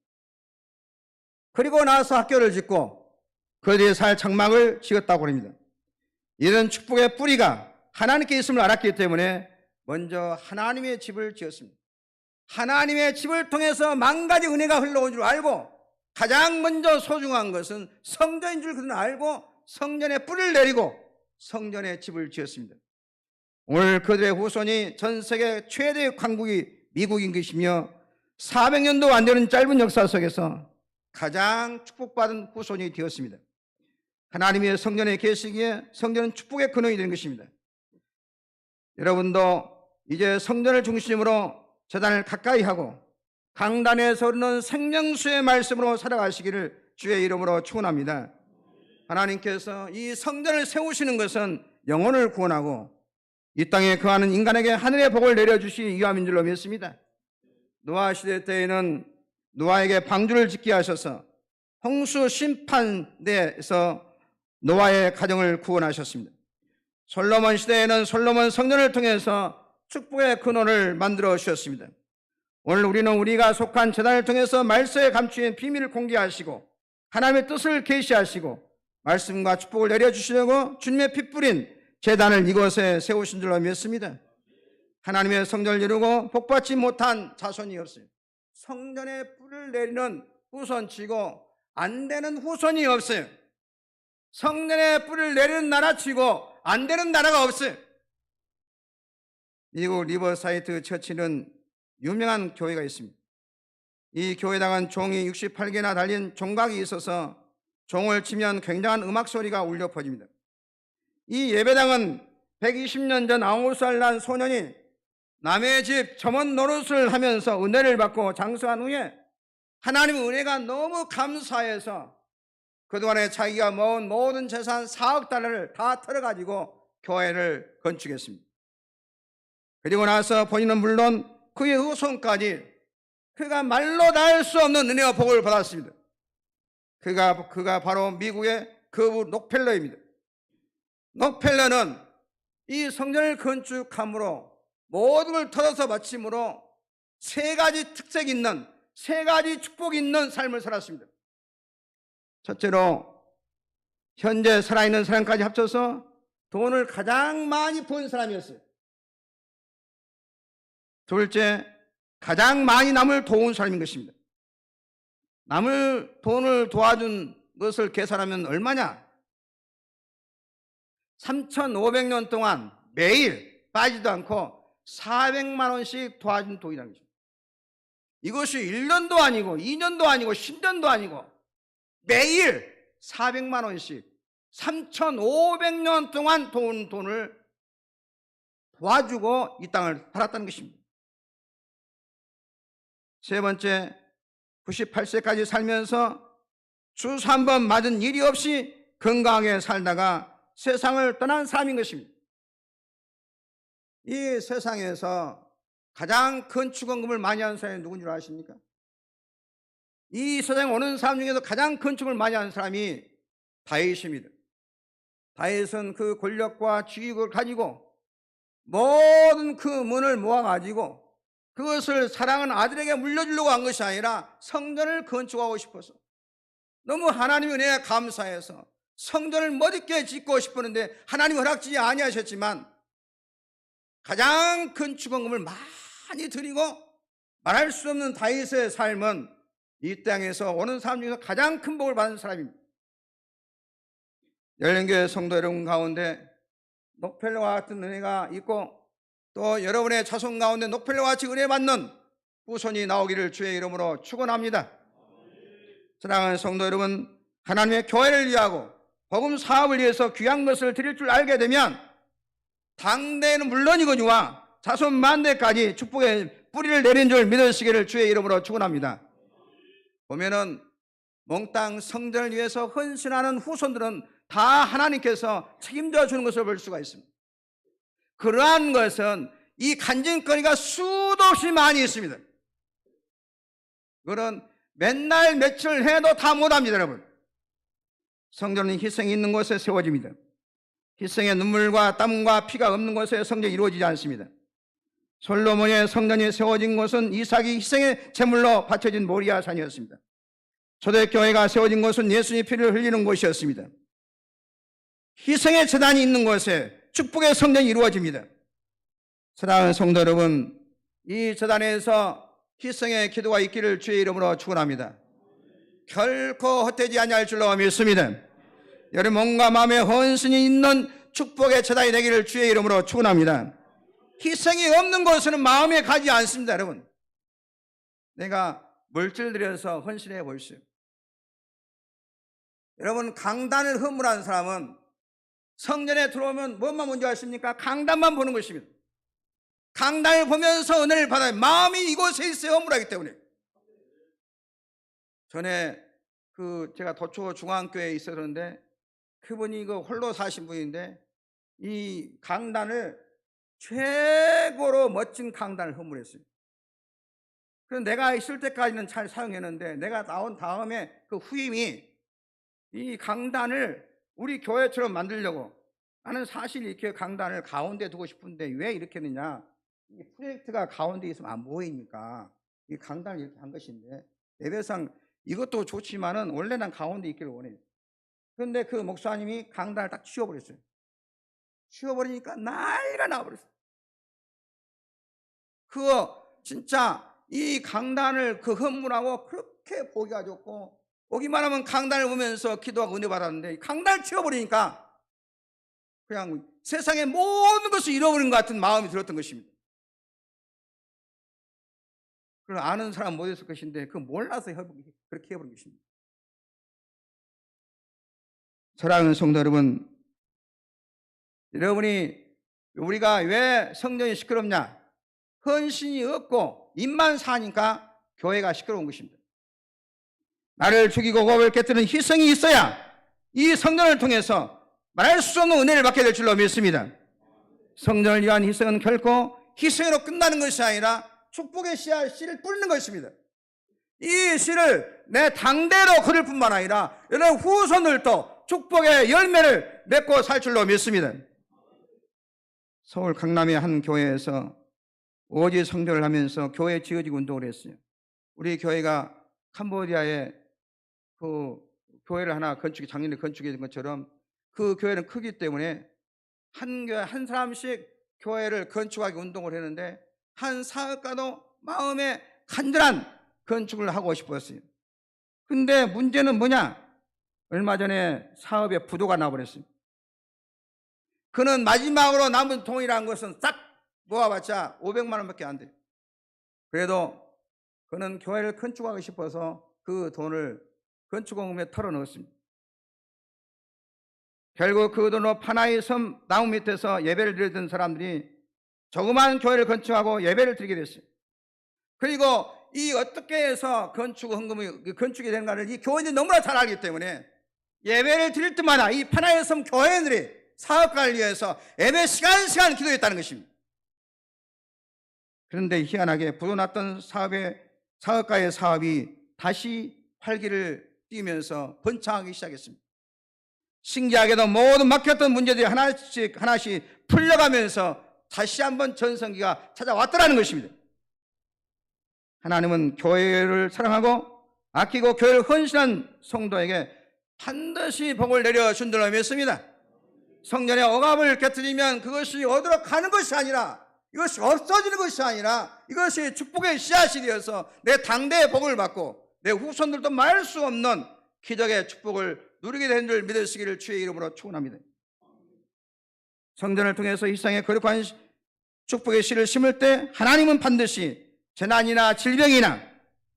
그리고 나서 학교를 짓고 그들이 살 장막을 지었다고 합니다. 이런 축복의 뿌리가 하나님께 있음을 알았기 때문에 먼저 하나님의 집을 지었습니다. 하나님의 집을 통해서 만 가지 은혜가 흘러온 줄 알고 가장 먼저 소중한 것은 성전인 줄 그들은 알고 성전에 뿌리를 내리고 성전에 집을 지었습니다. 오늘 그들의 후손이 전 세계 최대의 강국이 미국인 것이며 400년도 안 되는 짧은 역사 속에서 가장 축복받은 후손이 되었습니다. 하나님의 성전에 계시기에 성전은 축복의 근원이 되는 것입니다. 여러분도 이제 성전을 중심으로 제단을 가까이 하고 강단에서 흐르는 생명수의 말씀으로 살아가시기를 주의 이름으로 축원합니다. 하나님께서 이 성전을 세우시는 것은 영혼을 구원하고 이 땅에 거하는 인간에게 하늘의 복을 내려주시기 위함인 줄로 믿습니다. 노아 시대 때에는 노아에게 방주를 짓게 하셔서 홍수 심판대에서 노아의 가정을 구원하셨습니다. 솔로몬 시대에는 솔로몬 성전을 통해서 축복의 근원을 만들어 주셨습니다. 오늘 우리는 우리가 속한 제단을 통해서 말씀에 감추인 비밀을 공개하시고 하나님의 뜻을 계시하시고 말씀과 축복을 내려주시려고 주님의 피 뿌린 제단을 이곳에 세우신 줄로 믿습니다. 하나님의 성전을 이루고 복받지 못한 자손이 없어요. 성전에 뿔을 내리는 후손치고 안 되는 후손이 없어요. 성전에 뿔을 내리는 나라치고 안 되는 나라가 없어요. 미국 리버사이드 처치는 유명한 교회가 있습니다. 이 교회당은 종이 68개나 달린 종각이 있어서 종을 치면 굉장한 음악 소리가 울려 퍼집니다. 이 예배당은 120년 전 9살 난 소년이 남의 집 점원 노릇을 하면서 은혜를 받고 장수한 후에 하나님의 은혜가 너무 감사해서 그동안에 자기가 모은 모든 재산 4억 달러를 다 털어가지고 교회를 건축했습니다. 그리고 나서 본인은 물론 그의 후손까지 그가 말로 다 할 수 없는 은혜와 복을 받았습니다. 그가 바로 미국의 거부 록펠러입니다. 록펠러는 이 성전을 건축함으로 모든 걸 털어서 바침으로 세 가지 특색 있는, 세 가지 축복이 있는 삶을 살았습니다. 첫째로 현재 살아있는 사람까지 합쳐서 돈을 가장 많이 번 사람이었어요. 둘째, 가장 많이 남을 도운 사람인 것입니다. 남을 돈을 도와준 것을 계산하면 얼마냐? 3,500년 동안 매일 빠지도 않고 400만 원씩 도와준 돈이라는 것입니다. 이것이 1년도 아니고 2년도 아니고 10년도 아니고 매일 400만 원씩 3,500년 동안 도운 돈을 도와주고 이 땅을 살았다는 것입니다. 세 번째, 98세까지 살면서 주사 한 번 맞은 일이 없이 건강하게 살다가 세상을 떠난 사람인 것입니다. 이 세상에서 가장 큰 축원금을 많이 하는 사람이 누군 줄 아십니까? 이 세상에 오는 사람 중에서 가장 큰 축을 많이 하는 사람이 다윗입니다. 다윗은 그 권력과 지위를 가지고 모든 그 문을 모아가지고 그것을 사랑하는 아들에게 물려주려고 한 것이 아니라 성전을 건축하고 싶어서 너무 하나님의 은혜에 감사해서 성전을 멋있게 짓고 싶었는데 하나님 허락지지 아니하셨지만 가장 큰 축원금을 많이 드리고 말할 수 없는 다윗의 삶은 이 땅에서 오는 사람 중에서 가장 큰 복을 받은 사람입니다. 열린교회 성도 여러분 가운데 록펠러와 같은 은혜가 있고 또 여러분의 자손 가운데 록펠러와 같이 은혜 받는 후손이 나오기를 주의 이름으로 축원합니다. 사랑하는 성도 여러분, 하나님의 교회를 위하고 복음 사업을 위해서 귀한 것을 드릴 줄 알게 되면 당대에는 물론이거니와 자손 만대까지 축복의 뿌리를 내린 줄 믿으시기를 주의 이름으로 축원합니다. 보면은 몽땅 성전을 위해서 헌신하는 후손들은 다 하나님께서 책임져 주는 것을 볼 수가 있습니다. 그러한 것은 이 간증거리가 수도 없이 많이 있습니다. 그건 맨날 며칠 해도 다 못합니다, 여러분. 성전은 희생이 있는 곳에 세워집니다. 희생의 눈물과 땀과 피가 없는 곳에 성전이 이루어지지 않습니다. 솔로몬의 성전이 세워진 곳은 이삭이 희생의 제물로 바쳐진 모리아 산이었습니다. 초대교회가 세워진 곳은 예수님의 피를 흘리는 곳이었습니다. 희생의 제단이 있는 곳에 축복의 성전이 이루어집니다. 사랑하는 성도 여러분, 이 제단에서 희생의 기도가 있기를 주의 이름으로 축원합니다. 결코 헛되지 아니할 줄로 믿습니다. 여러분 몸과 마음에 헌신이 있는 축복의 제단이 되기를 주의 이름으로 축원합니다. 희생이 없는 곳에는 마음에 가지 않습니다, 여러분. 내가 물질 들여서 헌신해 보십시오. 여러분, 강단을 허물하는 사람은 성전에 들어오면 뭐만 먼저 하십니까? 강단만 보는 것입니다. 강단을 보면서 은혜를 받아요. 마음이 이곳에 있어요. 허물하기 때문에. 전에 제가 도초 중앙교회에 있었는데 그분이 홀로 사신 분인데 이 강단을 최고로 멋진 강단을 허물했어요. 그래서 내가 있을 때까지는 잘 사용했는데 내가 나온 다음에 그 후임이 이 강단을 우리 교회처럼 만들려고, 나는 사실 이렇게 강단을 가운데 두고 싶은데 왜 이렇게 했느냐, 이 프로젝트가 가운데 있으면 안 보이니까 이 강단을 이렇게 한 것인데, 예배상 이것도 좋지만은 원래 난 가운데 있기를 원해요. 그런데 그 목사님이 강단을 딱 치워버렸어요. 치워버리니까 난리가 나버렸어요. 그거 진짜 이 강단을 허물하고 그렇게 보기가 좋고, 오기만 하면 강단을 보면서 기도하고 은혜 받았는데 강단을 치워버리니까 그냥 세상의 모든 것을 잃어버린 것 같은 마음이 들었던 것입니다. 그걸 아는 사람 못 했을 것인데 그 몰라서 그렇게 해버린 것입니다. 사랑하는 성도 여러분, 우리가 왜 성전이 시끄럽냐? 헌신이 없고 입만 사니까 교회가 시끄러운 것입니다. 나를 죽이고 고업을 깨뜨리는 희생이 있어야 이 성전을 통해서 말할 수 없는 은혜를 받게 될 줄로 믿습니다. 성전을 위한 희생은 결코 희생으로 끝나는 것이 아니라 축복의 씨를 뿌리는 것입니다. 이 씨를 내 당대로 거둘 뿐만 아니라 여러분 후손들도 축복의 열매를 맺고 살 줄로 믿습니다. 서울 강남의 한 교회에서 오지 성전을 하면서 교회 지어지기 운동을 했어요. 우리 교회가 캄보디아에 교회를 하나 작년에 건축해 준 것처럼 그 교회는 크기 때문에 한 교회 한 사람씩 교회를 건축하기 운동을 했는데 한 사업가도 마음에 간절한 건축을 하고 싶었어요. 근데 문제는 뭐냐? 얼마 전에 사업에 부도가 나버렸어요. 그는 마지막으로 남은 돈이라는 것은 싹 모아봤자 500만 원밖에 안 돼요. 그래도 그는 교회를 건축하고 싶어서 그 돈을 건축공금에 털어넣었습니다. 결국 그 돈으로 파나이 섬 나무 밑에서 예배를 드리던 사람들이 조그마한 교회를 건축하고 예배를 드리게 됐어요. 그리고 이 어떻게 해서 건축이 되는가를 이 교인들이 너무나 잘 알기 때문에 예배를 드릴 때마다 이 파나이 섬 교회들이 사업가를 위해서 예배 시간 기도했다는 것입니다. 그런데 희한하게 부도났던 사업가의 사업이 다시 활기를 띠면서 번창하기 시작했습니다. 신기하게도 모든 막혔던 문제들이 하나씩 풀려가면서 다시 한번 전성기가 찾아왔더라는 것입니다. 하나님은 교회를 사랑하고 아끼고 교회를 헌신한 성도에게 반드시 복을 내려준 줄로 믿습니다. 성전에 억압을 깨뜨리면 그것이 어디로 가는 것이 아니라, 이것이 없어지는 것이 아니라 이것이 축복의 씨앗이 되어서 내 당대의 복을 받고 내 후손들도 말할 수 없는 기적의 축복을 누리게 된 줄 믿으시기를 주의 이름으로 축원합니다. 성전을 통해서 이 세상에 거룩한 축복의 씨를 심을 때 하나님은 반드시 재난이나 질병이나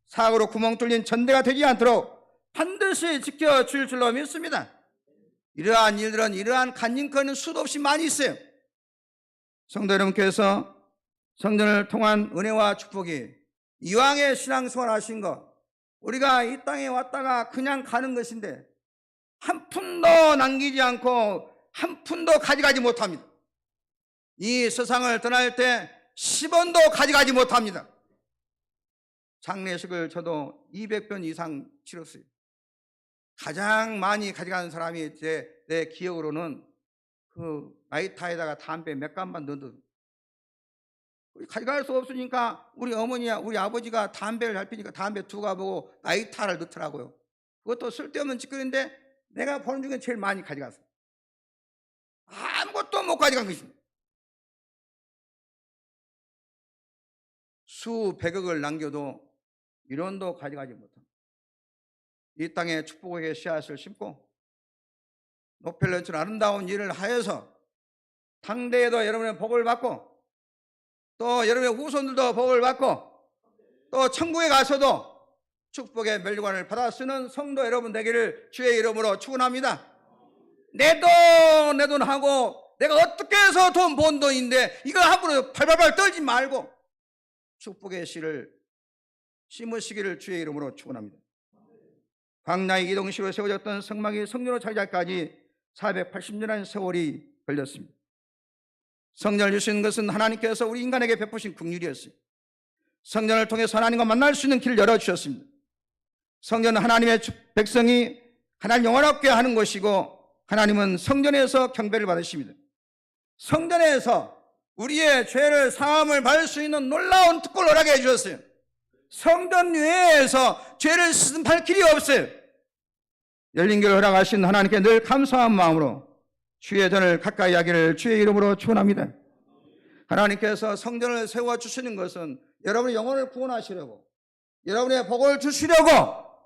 사고로 구멍 뚫린 전대가 되지 않도록 반드시 지켜줄 줄로 믿습니다. 이러한 일들은, 이러한 간증거리는 수도 없이 많이 있어요. 성도 여러분께서 성전을 통한 은혜와 축복이 이왕의 신앙생활 하신 것, 우리가 이 땅에 왔다가 그냥 가는 것인데 한 푼도 남기지 않고 한 푼도 가져가지 못합니다. 이 세상을 떠날 때 10원도 가져가지 못합니다. 장례식을 저도 200번 이상 치렀어요. 가장 많이 가져가는 사람이 내 기억으로는 그 라이터에다가 담배 몇 갑만 넣어도 가져갈 수 없으니까 우리 어머니야 우리 아버지가 담배를 잘 피니까 담배 2갑하고 라이터를 넣더라고요. 그것도 쓸데없는 짓거리인데 내가 보는 중에 제일 많이 가져갔어요. 아무것도 못 가져간 것입니다. 수백억을 남겨도 1원도 가져가지 못합니다. 이 땅에 축복의 씨앗을 심고 노펠런처 아름다운 일을 하여서 당대에도 여러분의 복을 받고 또 여러분의 후손들도 복을 받고 또 천국에 가서도 축복의 멸관을 받아 쓰는 성도 여러분 되기를 주의 이름으로 축원합니다. 내 돈 하고 내가 어떻게 해서 돈 번 돈인데 이거 함부로 발발발 떨지 말고 축복의 씨를 심으시기를 주의 이름으로 축원합니다. 광야의 이동식으로 세워졌던 성막이 성전으로 차지하기까지 480년의 세월이 걸렸습니다. 성전을 주신 것은 하나님께서 우리 인간에게 베푸신 긍휼이었어요. 성전을 통해서 하나님과 만날 수 있는 길을 열어주셨습니다. 성전은 하나님의 백성이 하나님 영원하게 하는 것이고 하나님은 성전에서 경배를 받으십니다. 성전에서 우리의 죄를 사함을 받을 수 있는 놀라운 특권을 허락해 주셨어요. 성전 외에서 죄를 씻음할 길이 없어요. 열린 길을 허락하신 하나님께 늘 감사한 마음으로 주의 전을 가까이 하기를 주의 이름으로 축원합니다. 하나님께서 성전을 세워주시는 것은 여러분의 영혼을 구원하시려고, 여러분의 복을 주시려고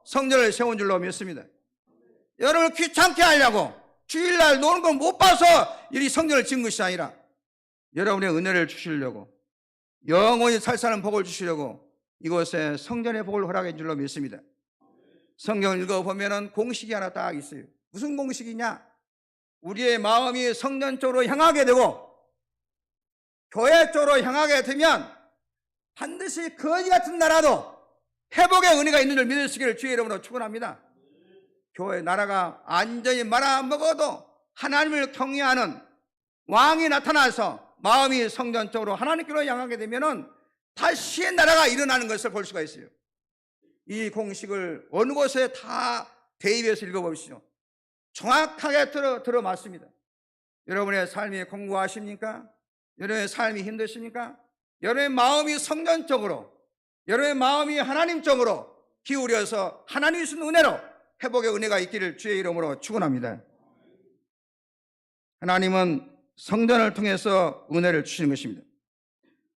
성전을 세운 줄로 믿습니다. 여러분을 귀찮게 하려고 주일날 노는 걸 못 봐서 이 성전을 지은 것이 아니라 여러분의 은혜를 주시려고, 영원히 살사는 복을 주시려고 이곳에 성전의 복을 허락해 줄로 믿습니다. 성경을 읽어보면 공식이 하나 딱 있어요. 무슨 공식이냐? 우리의 마음이 성전 쪽으로 향하게 되고 교회 쪽으로 향하게 되면 반드시 거지 같은 나라도 회복의 은혜가 있는 줄 믿으시기를 주의 이름으로 축원합니다. 교회 나라가 안전히 말아먹어도 하나님을 경외하는 왕이 나타나서 마음이 성전 쪽으로 하나님께로 향하게 되면 다시 나라가 일어나는 것을 볼 수가 있어요. 이 공식을 어느 곳에 다 대입해서 읽어보시죠. 정확하게 들어맞습니다. 여러분의 삶이 공고하십니까? 여러분의 삶이 힘드십니까? 여러분의 마음이 성전 쪽으로, 여러분의 마음이 하나님 쪽으로 기울여서 하나님이 주신 은혜로 회복의 은혜가 있기를 주의 이름으로 축원합니다. 하나님은 성전을 통해서 은혜를 주시는 것입니다.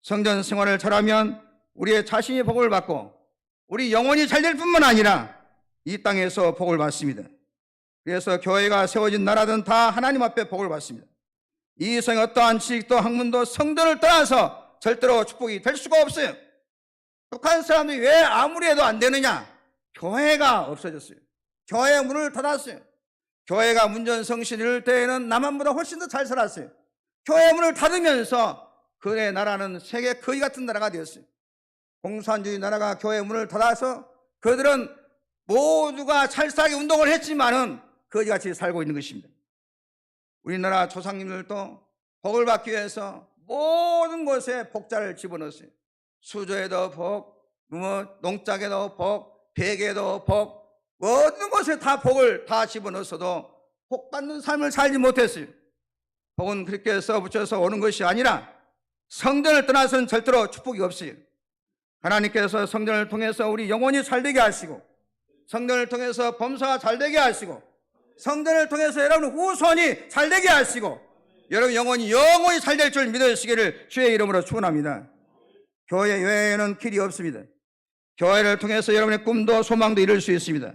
성전 생활을 잘하면 우리의 자신이 복을 받고 우리 영혼이 잘 될 뿐만 아니라 이 땅에서 복을 받습니다. 그래서 교회가 세워진 나라든 다 하나님 앞에 복을 받습니다. 이 세상의 어떠한 지식도 학문도 성전을 떠나서 절대로 축복이 될 수가 없어요. 북한 사람들이 왜 아무리 해도 안 되느냐? 교회가 없어졌어요. 교회 문을 닫았어요. 교회가 문전성시 이럴 때에는 남한보다 훨씬 더 잘 살았어요. 교회 문을 닫으면서 그의 나라는 세계 거지 같은 나라가 되었어요. 공산주의 나라가 교회 문을 닫아서 그들은 모두가 찰싸게 운동을 했지만은 거지같이 살고 있는 것입니다. 우리나라 조상님들도 복을 받기 위해서 모든 곳에 복자를 집어넣었어요. 수조에도 복, 농작에도 복, 베개에도 복, 모든 곳에 다 복을 다 집어넣었어도 복 받는 삶을 살지 못했어요. 복은 그렇게 써붙여서 오는 것이 아니라 성전을 떠나서는 절대로 축복이 없어요. 하나님께서 성전을 통해서 우리 영혼이 잘되게 하시고, 성전을 통해서 범사가 잘되게 하시고, 성전을 통해서 여러분 후손이 잘되게 하시고, 여러분 영혼이 잘될 줄 믿으시기를 주의 이름으로 축원합니다. 교회 외에는 길이 없습니다. 교회를 통해서 여러분의 꿈도 소망도 이룰 수 있습니다.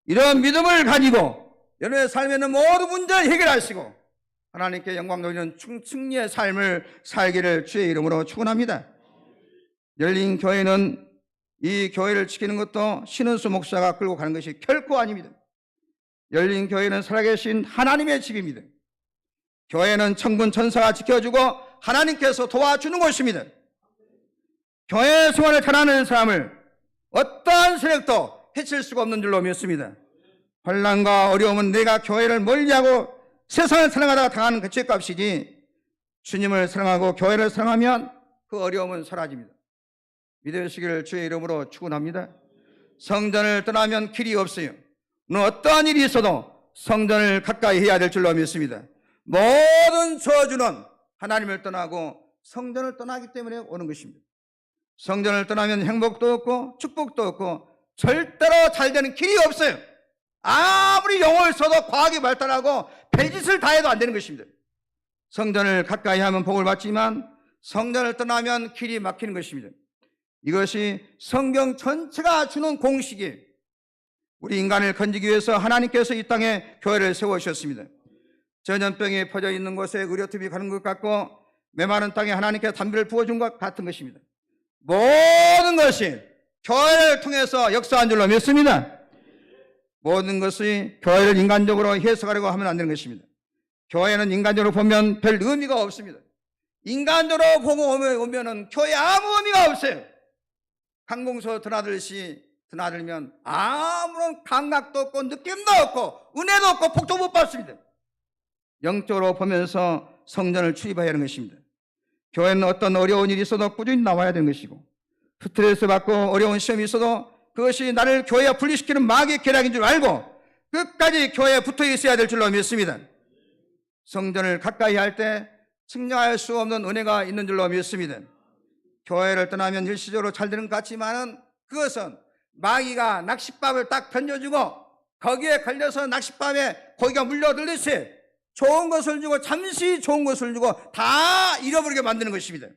이런 믿음을 가지고 여러분의 삶에 있는 모든 문제를 해결하시고 하나님께 영광 돌리는 승리의 삶을 살기를 주의 이름으로 축원합니다. 열린 교회는 이 교회를 지키는 것도 신은수 목사가 끌고 가는 것이 결코 아닙니다. 열린 교회는 살아계신 하나님의 집입니다. 교회는 천군 천사가 지켜주고 하나님께서 도와주는 곳입니다. 교회 생활을 잘하는 사람을 어떠한 세력도 해칠 수가 없는 줄로 믿습니다. 환난과 어려움은 내가 교회를 멀리하고 세상을 사랑하다가 당하는 그 죄값이지, 주님을 사랑하고 교회를 사랑하면 그 어려움은 사라집니다. 믿으시기를 주의 이름으로 축원합니다. 성전을 떠나면 길이 없어요. 어떠한 일이 있어도 성전을 가까이 해야 될 줄로 믿습니다. 모든 저주는 하나님을 떠나고 성전을 떠나기 때문에 오는 것입니다. 성전을 떠나면 행복도 없고 축복도 없고 절대로 잘 되는 길이 없어요. 아무리 용을 써도 과학이 발달하고 별짓을 다 해도 안 되는 것입니다. 성전을 가까이 하면 복을 받지만 성전을 떠나면 길이 막히는 것입니다. 이것이 성경 전체가 주는 공식이에요. 우리 인간을 건지기 위해서 하나님께서 이 땅에 교회를 세우셨습니다. 전염병이 퍼져 있는 곳에 의료팀이 가는 것 같고 메마른 땅에 하나님께서 담비를 부어준 것 같은 것입니다. 모든 것이 교회를 통해서 역사한 줄로 믿습니다. 모든 것이 교회를 인간적으로 해석하려고 하면 안 되는 것입니다. 교회는 인간적으로 보면 별 의미가 없습니다. 인간적으로 보고 오면은 교회에 아무 의미가 없어요. 항공서 드나들면 아무런 감각도 없고 느낌도 없고 은혜도 없고 복도 못 받습니다. 영적으로 보면서 성전을 출입해야 하는 것입니다. 교회는 어떤 어려운 일이 있어도 꾸준히 나와야 되는 것이고, 스트레스 받고 어려운 시험이 있어도 그것이 나를 교회에 분리시키는 마귀의 계략인 줄 알고 끝까지 교회에 붙어 있어야 될 줄로 믿습니다. 성전을 가까이 할 때 측량할 수 없는 은혜가 있는 줄로 믿습니다. 교회를 떠나면 일시적으로 잘 되는 것 같지만은 그것은 마귀가 낚싯밥을 딱 던져주고 거기에 걸려서 낚싯밥에 고기가 물려들듯이 좋은 것을 주고 잠시 좋은 것을 주고 다 잃어버리게 만드는 것입니다.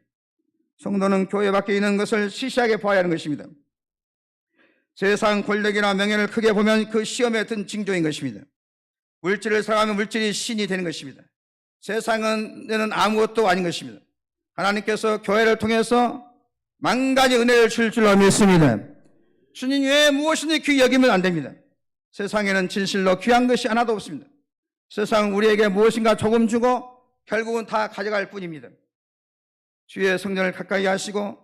성도는 교회 밖에 있는 것을 시시하게 봐야 하는 것입니다. 세상 권력이나 명예를 크게 보면 그 시험에 든 징조인 것입니다. 물질을 사랑하면 물질이 신이 되는 것입니다. 세상은 아무것도 아닌 것입니다. 하나님께서 교회를 통해서 만가지 은혜를 줄 줄로 믿습니다. 주님 외에 무엇이든지 귀히 여기면 안 됩니다. 세상에는 진실로 귀한 것이 하나도 없습니다. 세상은 우리에게 무엇인가 조금 주고 결국은 다 가져갈 뿐입니다. 주의 성전을 가까이 하시고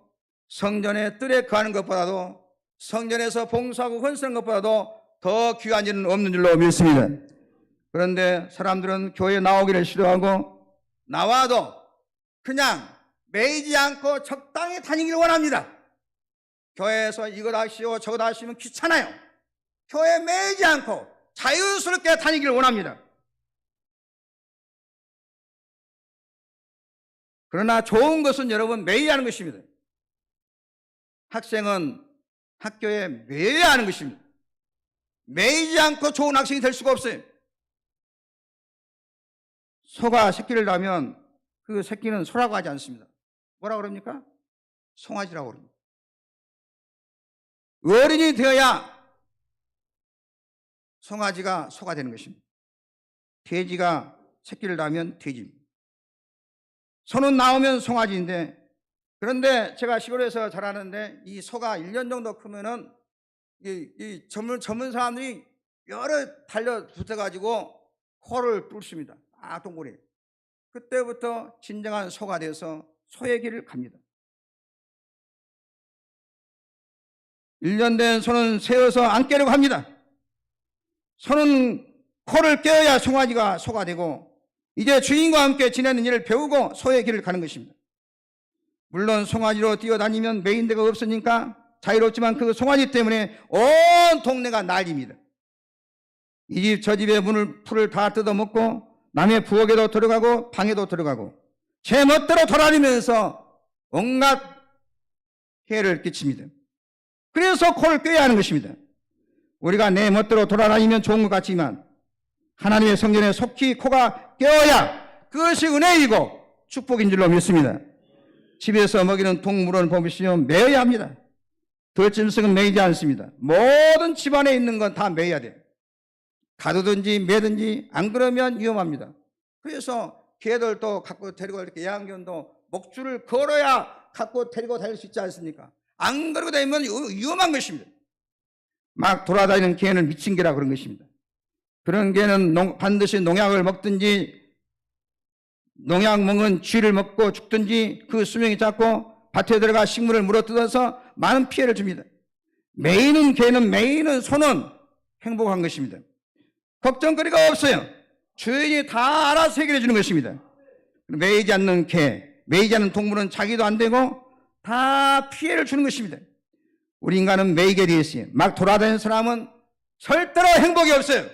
성전의 뜰에 거하는 것보다도 성전에서 봉사하고 헌신하는 것보다도 더 귀한 일은 없는 줄로 믿습니다. 그런데 사람들은 교회에 나오기를 싫어하고 나와도 그냥 매이지 않고 적당히 다니기를 원합니다. 교회에서 이것 하시오 저것 하시면 귀찮아요. 교회에 매이지 않고 자유스럽게 다니기를 원합니다. 그러나 좋은 것은 여러분 매여야 하는 것입니다. 학생은 학교에 매여야 하는 것입니다. 매이지 않고 좋은 학생이 될 수가 없어요. 소가 새끼를 낳으면 그 새끼는 소라고 하지 않습니다. 뭐라 그럽니까? 송아지라고 그럽니다. 어른이 되어야 송아지가 소가 되는 것입니다. 돼지가 새끼를 낳으면 돼지입니다. 소는 나오면 송아지인데, 그런데 제가 시골에서 자라는데 이 소가 1년 정도 크면은 이 전문 사람들이 여러 달려 붙어가지고 코를 뚫습니다. 동고리. 그때부터 진정한 소가 돼서 소의 길을 갑니다. 1년 된 소는 세워서 안 깨려고 합니다. 소는 코를 깨어야 송아지가 소가 되고 이제 주인과 함께 지내는 일을 배우고 소의 길을 가는 것입니다. 물론 송아지로 뛰어다니면 매인 데가 없으니까 자유롭지만 그 송아지 때문에 온 동네가 난립니다. 이 집 저 집의 풀을 다 뜯어먹고 남의 부엌에도 들어가고 방에도 들어가고 제 멋대로 돌아다니면서 온갖 해를 끼칩니다. 그래서 코를 꿰야 하는 것입니다. 우리가 내 멋대로 돌아다니면 좋은 것 같지만 하나님의 성전에 속히 코가 깨어야 그것이 은혜이고 축복인 줄로 믿습니다. 집에서 먹이는 동물원 보시면 매여야 합니다. 덜짐승은 매이지 않습니다. 모든 집안에 있는 건 다 매여야 돼요. 가두든지 매든지 안 그러면 위험합니다. 그래서 개들도 갖고 데리고 이렇게 애완견도 목줄을 걸어야 갖고 데리고 다닐 수 있지 않습니까? 안 그러고 다니면 위험한 것입니다. 막 돌아다니는 개는 미친 개라 그런 것입니다. 그런 개는 반드시 농약을 먹든지 농약 먹은 쥐를 먹고 죽든지 그 수명이 짧고 밭에 들어가 식물을 물어뜯어서 많은 피해를 줍니다. 매이는 개는 매이는 소는 행복한 것입니다. 걱정거리가 없어요. 주인이 다 알아서 해결해 주는 것입니다. 매이지 않는 개, 매이지 않는 동물은 자기도 안 되고 다 피해를 주는 것입니다. 우리 인간은 매이게 되어 있어요. 막 돌아다니는 사람은 절대로 행복이 없어요.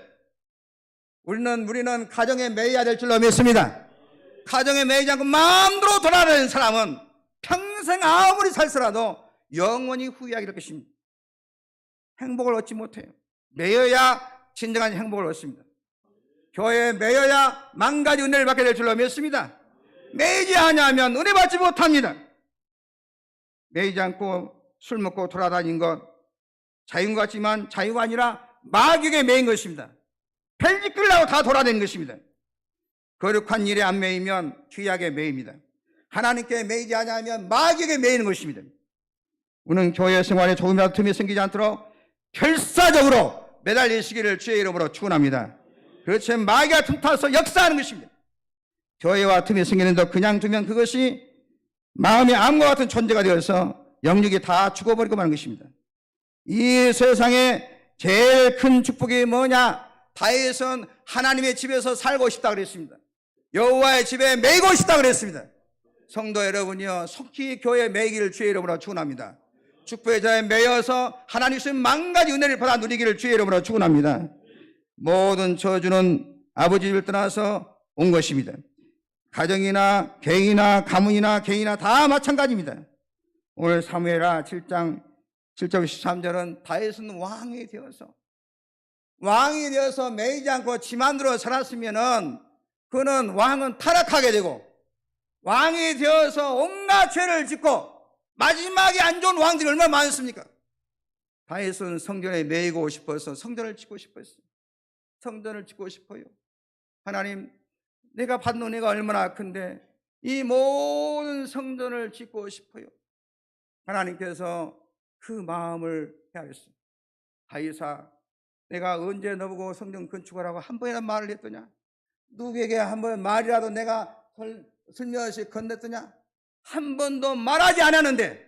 우리는 가정에 매여야 될 줄로 믿습니다. 가정에 매이지 않고 마음대로 돌아다니는 사람은 평생 아무리 살서라도 영원히 후회하게 될 것입니다. 행복을 얻지 못해요. 매여야 진정한 행복을 얻습니다. 교회에 매여야 만가지 은혜를 받게 될 줄로 믿습니다. 매이지 않으면 은혜 받지 못합니다. 매이지 않고 술 먹고 돌아다닌 것 자유인 것 같지만 자유가 아니라 마귀에게 매인 것입니다. 별짓 끌려고 다 돌아다니는 것입니다. 거룩한 일에 안 매이면 죄악에 매입니다. 하나님께 매이지 않으면 마귀에게 매이는 것입니다. 우리는 교회 생활에 조금이라도 틈이 생기지 않도록 결사적으로 매달리시기를 주의 이름으로 축원합니다. 그렇지 마귀가 틈타서 역사하는 것입니다. 교회와 틈이 생기는데 그냥 두면 그것이 마음의 암과 같은 존재가 되어서 영육이 다 죽어버리고 마는 것입니다. 이 세상에 제일 큰 축복이 뭐냐? 다윗은 하나님의 집에서 살고 싶다 그랬습니다. 여호와의 집에 매이고 싶다 그랬습니다. 성도 여러분이여, 속히 교회에 매이기를 주의 이름으로 축원합니다. 축복의 자에 매여서 하나님 주신 만가지 은혜를 받아 누리기를 주의 이름으로 축원합니다. 모든 저주는 아버지 집을 떠나서 온 것입니다. 가정이나 개인이나 가문이나 개인이나 다 마찬가지입니다. 오늘 사무엘하 7장 7절 13절은 다윗은 왕이 되어서 매이지 않고 지 맘대로 살았으면은 그는 왕은 타락하게 되고 왕이 되어서 온갖 죄를 짓고 마지막에 안 좋은 왕들이 얼마나 많습니까? 다윗은 성전에 매이고 싶어서 성전을 짓고 싶었어요. 성전을 짓고 싶어요. 하나님, 내가 받는 은혜가 얼마나 큰데 이 모든 성전을 짓고 싶어요. 하나님께서 그 마음을 헤아렸어요. 다윗아, 내가 언제 너보고 성전 건축하라고 한 번이나 말을 했더냐? 누구에게 한 번 말이라도 내가 슬며시 건넸더냐? 한 번도 말하지 않았는데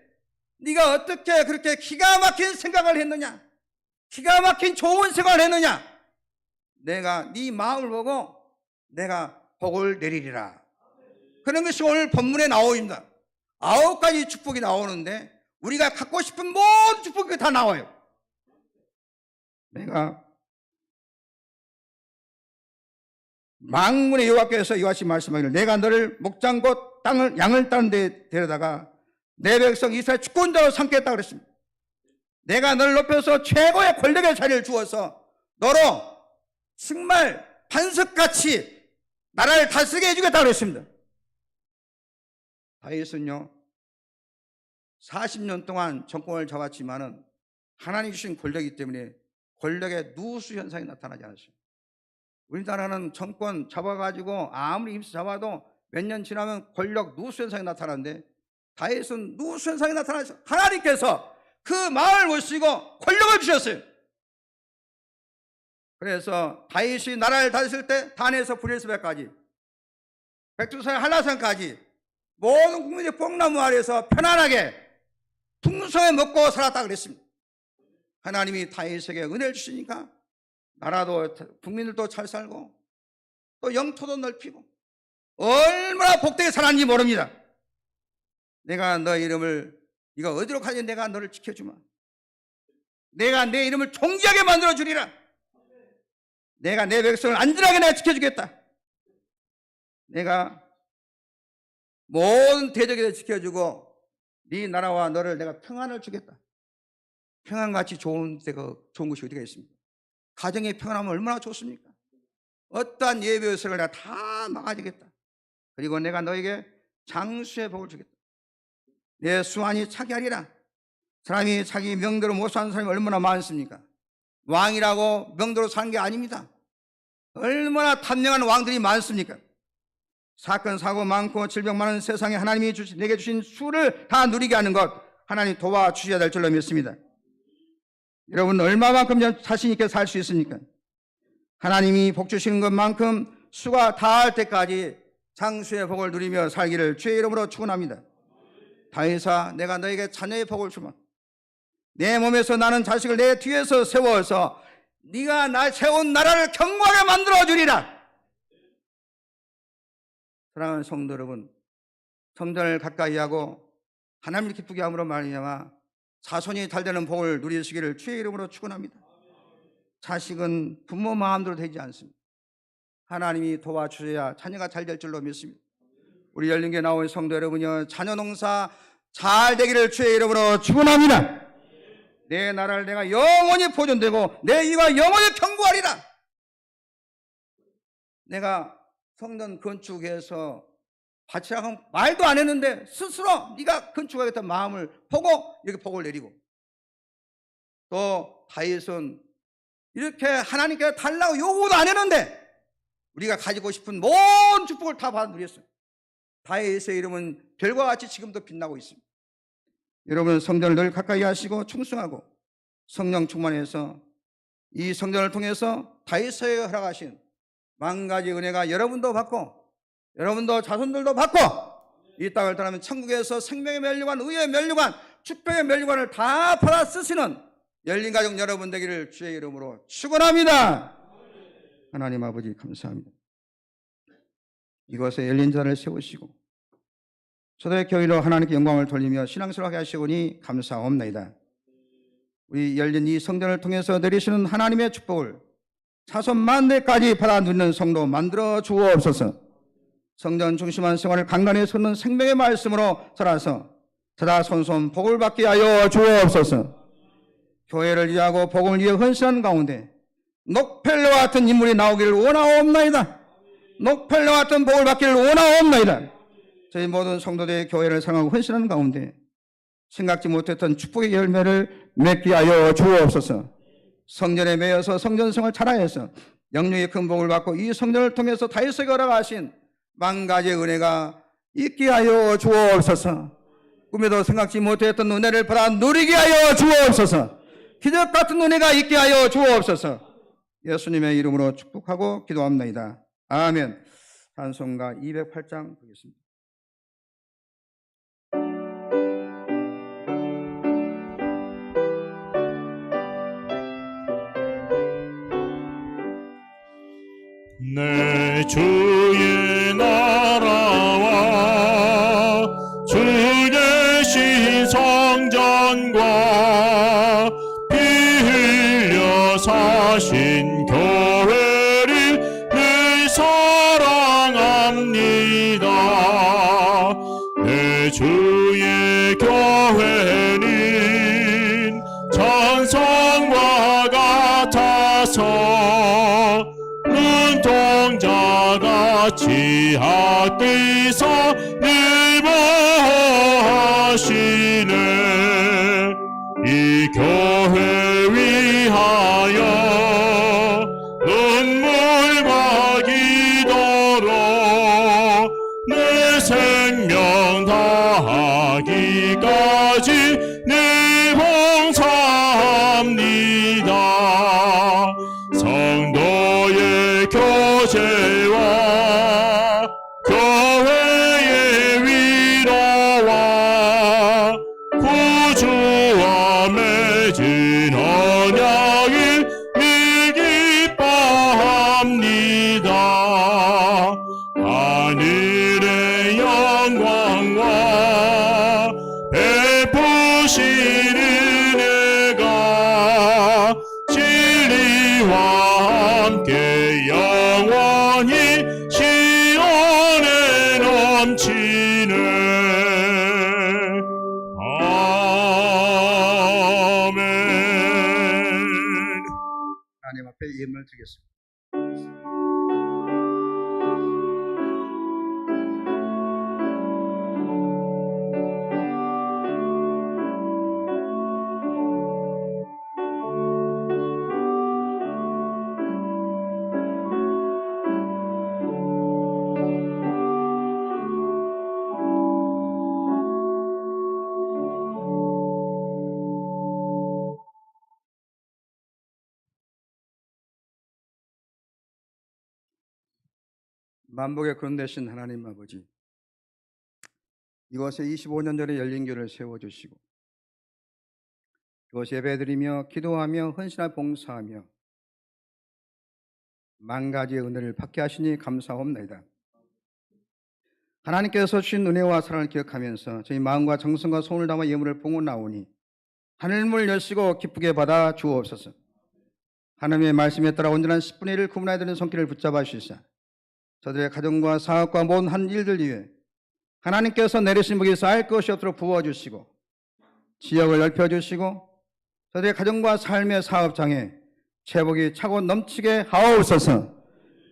네가 어떻게 그렇게 기가 막힌 생각을 했느냐? 기가 막힌 좋은 생각을 했느냐? 내가 네 마음을 보고 내가 복을 내리리라. 그런 것이 오늘 본문에 나옵니다. 9가지 축복이 나오는데 우리가 갖고 싶은 모든 축복이 다 나와요. 내가 만군의 여호와께서 이와 같이 말씀하기를 내가 너를 목장 곧 땅을 양을 따는 데 데려다가 내 백성 이스라엘 주권자로 삼겠다 그랬습니다. 내가 너를 높여서 최고의 권력의 자리를 주어서 너로 정말 반석같이 나라를 다스리게 해주겠다 그랬습니다. 다윗은요 40년 동안 정권을 잡았지만은 하나님 주신 권력이기 때문에 권력의 누수 현상이 나타나지 않았어요. 우리나라는 정권 잡아가지고 아무리 힘써 잡아도 몇 년 지나면 권력 누수 현상이 나타나는데 다윗은 누수 현상이 나타나서 하나님께서 그 마음을 보시고 권력을 주셨어요. 그래서 다윗이 나라를 다스릴 때 단에서 브레스베까지 백두산 한라산까지 모든 국민이 뽕나무 아래에서 편안하게 풍성에 먹고 살았다 그랬습니다. 하나님이 다윗에게 은혜를 주시니까 나라도 국민들도 잘 살고 또 영토도 넓히고 얼마나 복되게 살았는지 모릅니다. 내가 너 이름을 네가 어디로 가지 내가 너를 지켜주마. 내가 내 이름을 존귀하게 만들어 주리라. 내가 내 백성을 안전하게 내가 지켜주겠다. 내가 모든 대적에 지켜주고 네 나라와 너를 내가 평안을 주겠다. 평안같이 좋은 것이 어디가 있습니까? 가정의 평안하면 얼마나 좋습니까? 어떠한 예배의식을 내가 다 막아주겠다. 그리고 내가 너에게 장수의 복을 주겠다. 내 수완이 차게 하리라. 사람이 자기 명대로 못 사는 사람이 얼마나 많습니까? 왕이라고 명대로 사는 게 아닙니다. 얼마나 탐명한 왕들이 많습니까? 사건 사고 많고 질병 많은 세상에 하나님이 내게 주신 수를 다 누리게 하는 것 하나님 도와주셔야 될 줄로 믿습니다. 여러분 얼마만큼 자신 있게 살 수 있습니까? 하나님이 복 주시는 것만큼 수가 다할 때까지 장수의 복을 누리며 살기를 주의 이름으로 축원합니다. 다윗아, 내가 너에게 자녀의 복을 주마. 내 몸에서 나는 자식을 내 뒤에서 세워서 네가 날 세운 나라를 견고하게 만들어 주리라. 사랑하는 성도 여러분, 성전을 가까이 하고 하나님을 기쁘게 함으로 말미암아 자손이 잘되는 복을 누리시기를 주의 이름으로 축원합니다. 자식은 부모 마음대로 되지 않습니다. 하나님이 도와주셔야 자녀가 잘 될 줄로 믿습니다. 우리 열린교회 나온 성도 여러분이여, 자녀 농사 잘 되기를 주의 이름으로 축원합니다. 내 나라를 내가 영원히 보존되고 내 이와 영원히 견고하리라. 내가 성전 건축해서 바치라고 하면 말도 안 했는데 스스로 네가 건축하겠다는 마음을 보고 이렇게 복을 내리고, 또 다윗은 이렇게 하나님께 달라고 요구도 안 했는데 우리가 가지고 싶은 모든 축복을 다 받아 누렸어요. 다윗의 이름은 별과 같이 지금도 빛나고 있습니다. 여러분은 성전을 늘 가까이 하시고 충성하고 성령 충만해서 이 성전을 통해서 다윗에게 허락하신 만 가지 은혜가 여러분도 받고 여러분도 자손들도 받고 이 땅을 떠나면 천국에서 생명의 면류관, 의의 면류관, 축복의 면류관을 다 받아 쓰시는 열린 가족 여러분 되기를 주의 이름으로 축원합니다. 하나님 아버지 감사합니다. 이곳에 열린 자를 세우시고 초대 교회로 하나님께 영광을 돌리며 신앙스러워하게 하시오니 감사옵나이다. 우리 열린 이 성전을 통해서 내리시는 하나님의 축복을 자손 만대까지 받아 누리는 성도 만들어 주옵소서. 성전 중심한 생활을 강단에 서는 생명의 말씀으로 살아서 자자손손 복을 받게 하여 주옵소서. 교회를 위하고 복음을 위해 헌신하는 가운데 녹펠레와 같은 인물이 나오기를 원하옵나이다. 녹펠레와 같은 복을 받기를 원하옵나이다. 저희 모든 성도들의 교회를 사랑하고 헌신하는 가운데 생각지 못했던 축복의 열매를 맺게 하여 주옵소서. 성전에 매여서 성전생활 잘하여서 영육의 큰 복을 받고 이 성전을 통해서 다윗에게 허락하신 만 가지의 은혜가 있게 하여 주옵소서. 꿈에도 생각지 못했던 은혜를 받아 누리게 하여 주옵소서. 기적 같은 은혜가 있게 하여 주옵소서. 예수님의 이름으로 축복하고 기도합니다. 아멘. 찬송가 208장 보겠습니다. 내 주의 나라와 주 계신 성전과 피 흘려 사신 교회를 늘 사랑합니다. 내 주의 교회는 천성과 같아서 눈동자같이 앞뒤서 늘 보하시네. 이 교회 위하여 눈물과 기도로 내 생명 다하기까지 늘 봉사합니다. 성도의 교제와 교회의 위로와 구주와 맺은 언약을 늘 기뻐합니다. 하늘의 영광과 베푸신 은혜가 진리와 함께 영원히 시온에 넘치네. 아멘. 하나님 앞에 예물을 드리겠습니다. 만복의 근원 되신 하나님 아버지, 이곳에 25년 전에 열린 교회를 세워주시고 이곳에 예배드리며 기도하며 헌신하며 봉사하며 만 가지의 은혜를 받게 하시니 감사옵나이다. 하나님께서 주신 은혜와 사랑을 기억하면서 저희 마음과 정성과 손을 담아 예물을 봉헌하오니 하늘문을 여시고 기쁘게 받아 주옵소서. 하나님의 말씀에 따라 온전한 10분의 1을 구분하여 드리는 손길을 붙잡아 주시사 저들의 가정과 사업과 모든 한 일들 위해 하나님께서 내리신 복이 쌓일 것이 없도록 부어주시고 지역을 넓혀주시고 저들의 가정과 삶의 사업장에 제복이 차고 넘치게 하옵소서.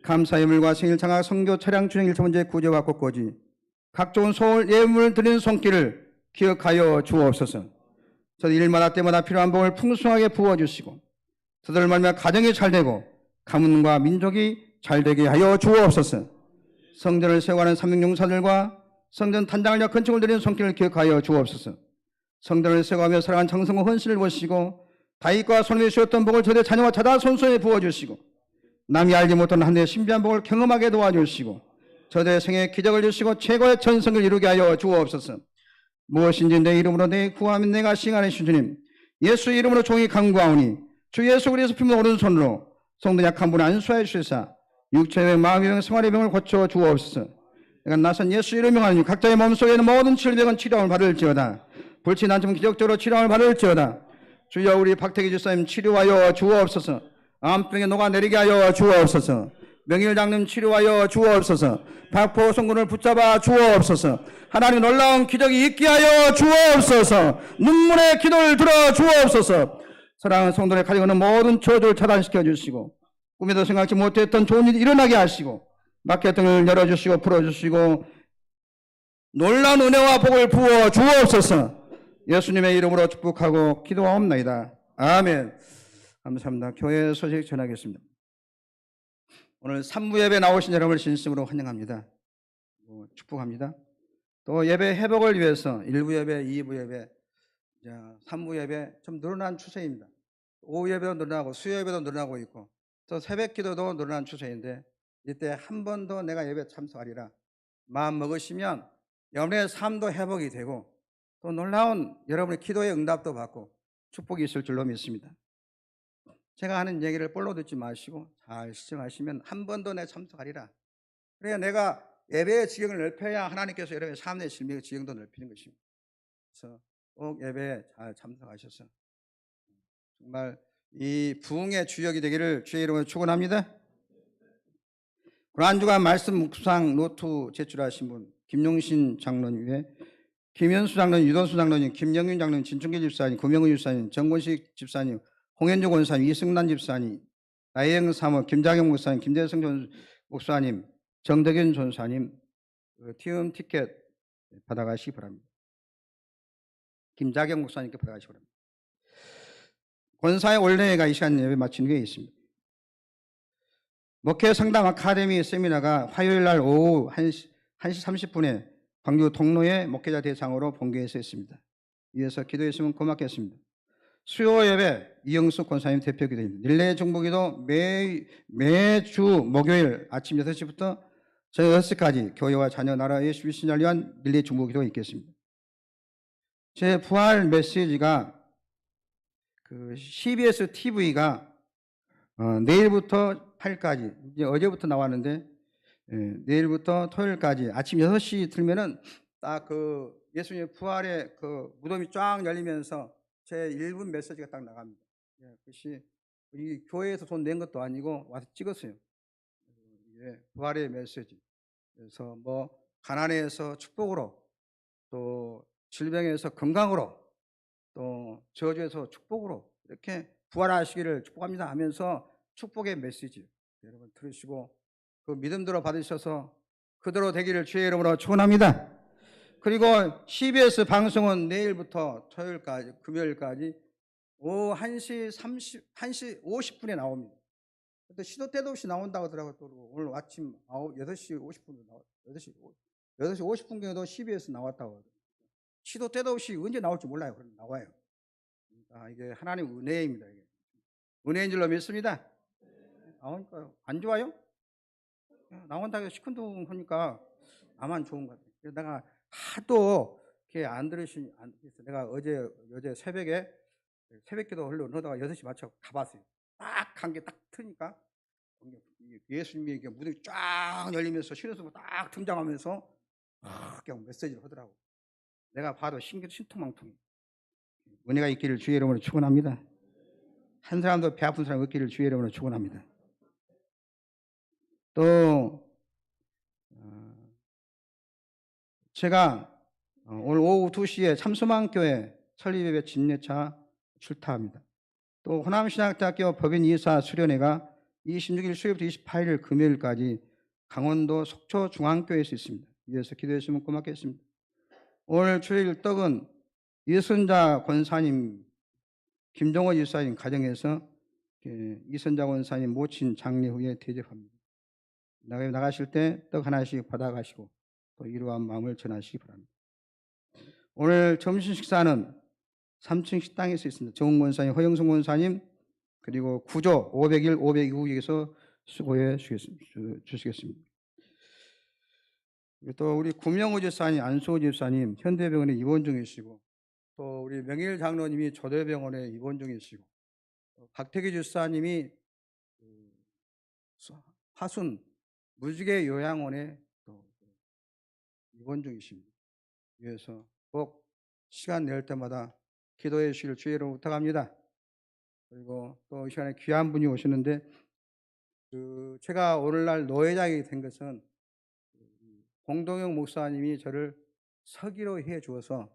감사 예물과 생일 장학 성교 차량 주행 일차 문제 구제와 꽃꽂이 각종 소울 예물을 드리는 손길을 기억하여 주옵소서. 저들 일마다 때마다 필요한 복을 풍성하게 부어주시고 저들을 말미암아 가정이 잘되고 가문과 민족이 잘되게 하여 주옵소서. 성전을 세워가는 삼육용사들과 성전 단장을 위한 건축을 드리는 손길을 기억하여 주옵소서. 성전을 세워가며 사랑한 정성과 헌신을 보시고 다윗과 솔로몬이 주었던 복을 저들의 자녀와 자손에 부어주시고 남이 알지 못하는 하늘의 신비한 복을 경험하게 도와주시고 저들의 생에 기적을 주시고 최고의 전성을 이루게 하여 주옵소서. 무엇인지 내 이름으로 내 구하면 내가 시행하는 주님, 예수 이름으로 종이 간구하오니 주 예수 그리스도 피문 오른손으로 성도 약한 분을 안수하여 주시사 육체의 병, 마음의 병, 생활의 병을 고쳐 주옵소서. 내가 나선 예수 이름을 명하니 각자의 몸속에 있는 모든 질병은 치료함을 받을지어다. 불치 난점 기적적으로 치료함을 받을지어다. 주여 우리 박태기 주사님 치료하여 주옵소서. 암병에 녹아내리게 하여 주옵소서. 명일 장님 치료하여 주옵소서. 박포 성군을 붙잡아 주옵소서. 하나님 놀라운 기적이 있게 하여 주옵소서. 눈물의 기도를 들어 주옵소서. 사랑하는 성도를 가지고 있는 모든 저주를 차단시켜 주시고 꿈에도 생각지 못했던 좋은 일이 일어나게 하시고 막혔던 걸 열어주시고 풀어주시고 놀라운 은혜와 복을 부어 주옵소서. 예수님의 이름으로 축복하고 기도하옵나이다. 아멘. 감사합니다. 교회 소식 전하겠습니다. 오늘 3부 예배 나오신 여러분을 진심으로 환영합니다. 축복합니다. 또 예배 회복을 위해서 1부 예배, 2부 예배, 3부 예배 좀 늘어난 추세입니다. 오후 예배도 늘어나고 수요 예배도 늘어나고 있고 또 새벽 기도도 늘어난 추세인데 이때 한 번 더 내가 예배 참석하리라 마음 먹으시면 여러분의 삶도 회복이 되고 또 놀라운 여러분의 기도의 응답도 받고 축복이 있을 줄로 믿습니다. 제가 하는 얘기를 볼로 듣지 마시고 잘 시청하시면 한 번 더 내 참석하리라. 그래야 내가 예배의 지경을 넓혀야 하나님께서 여러분의 삶의 실명의 지경도 넓히는 것입니다. 그래서 꼭 예배에 잘 참석하셔서 정말 이 부흥의 주역이 되기를 주의 이름으로 축원합니다. 고난주간 말씀 묵상 노트 제출하신 분 김용신 장로님 외에 김현수 장로님, 유돈수 장로님, 김영윤 장로님, 진충기 집사님, 구명훈 집사님, 정권식 집사님, 홍현주 권사님, 이승란 집사님, 나혜영 사모, 김장영 목사님, 김대성 목사님, 정덕윤 전사님 티움 티켓 받아가시기 바랍니다. 김자경 목사님께 받아가시기 바랍니다. 권사의 올레가 이 시간 예배 마치는 게 있습니다. 목회 성당 아카데미 세미나가 화요일 날 오후 1시 30분에 광주 통로의 목회자 대상으로 본교에서 했습니다. 이어서 기도했으면 고맙겠습니다. 수요 예배 이영숙 권사님 대표 기도입니다. 릴레이 중보기도 매주 목요일 아침 6시부터 저녁 6시까지 교회와 자녀 나라 예수 신자를 위한 릴레이 중보기도가 있겠습니다. 제 부활 메시지가 CBS TV가 내일부터 8일까지 이제 어제부터 나왔는데 내일부터 토요일까지 아침 6시 틀면은 딱 그 예수님의 부활의 그 무덤이 쫙 열리면서 제 1분 메시지가 딱 나갑니다. 그것이 이 교회에서 돈 낸 것도 아니고 와서 찍었어요. 부활의 메시지. 그래서 뭐 가난에서 축복으로 또 질병에서 건강으로 또 저주에서 축복으로 이렇게 부활하시기를 축복합니다 하면서 축복의 메시지 여러분 들으시고 그 믿음대로 받으셔서 그대로 되기를 주의 이름으로 축원합니다. 그리고 CBS 방송은 내일부터 토요일까지 금요일까지 오후 1시 50분에 나옵니다. 또 시도 때도 없이 나온다고 하더라고요. 또 오늘 아침 8시 50분에 나와요. 8시 50분경에도 CBS 나왔다고 하더라고요. 시도 때도 없이 언제 나올지 몰라요. 그럼 나와요. 그러니까 이게 하나님의 은혜입니다. 이게. 은혜인 줄로 믿습니다. 나오니까요. 안 좋아요? 나온다고 시큰둥하니까 나만 좋은 것 같아요. 그래서 내가 하도 이렇게 안 들으시니 내가 어제 새벽에 새벽기도 흘러오다가 6시 맞춰 가봤어요. 딱 한 게 딱 트니까 예수님이 이게 무덤이 쫙 열리면서 신에서 딱 등장하면서 그냥 메시지를 하더라고. 내가 봐도 신통망통해. 은혜가 있기를 주의 이름으로 축원합니다. 한 사람도 배 아픈 사람 없기를 주의 이름으로 축원합니다. 또 제가 오늘 오후 2시에 참소망교회 설립예배 진례차 출타합니다. 또 호남신학대학교 법인이사 수련회가 26일 수요일부터 28일 금요일까지 강원도 속초중앙교회에서 있습니다. 이어서 기도했으면 고맙겠습니다. 오늘 주일 떡은 이선자 권사님, 김종호 집사님 가정에서 이선자 권사님 모친 장례 후에 대접합니다. 나가실 때 떡 하나씩 받아가시고 또 이러한 마음을 전하시기 바랍니다. 오늘 점심 식사는 3층 식당에서 있습니다. 정훈 권사님, 허영성 권사님, 그리고 구조 501, 502국에서 수고해 주시겠습니다. 또 우리 구명호 집사님, 안수호 집사님 현대병원에 입원 중이시고, 또 우리 명일 장로님이 조대병원에 입원 중이시고, 박태기 집사님이 화순 무지개 요양원에 또 입원 중이십니다. 위해서 꼭 시간 낼 때마다 기도해 주실 주의로 부탁합니다. 그리고 또 이 시간에 귀한 분이 오시는데, 제가 오늘날 노회장이 된 것은 공동영 목사님이 저를 서기로 해 주어서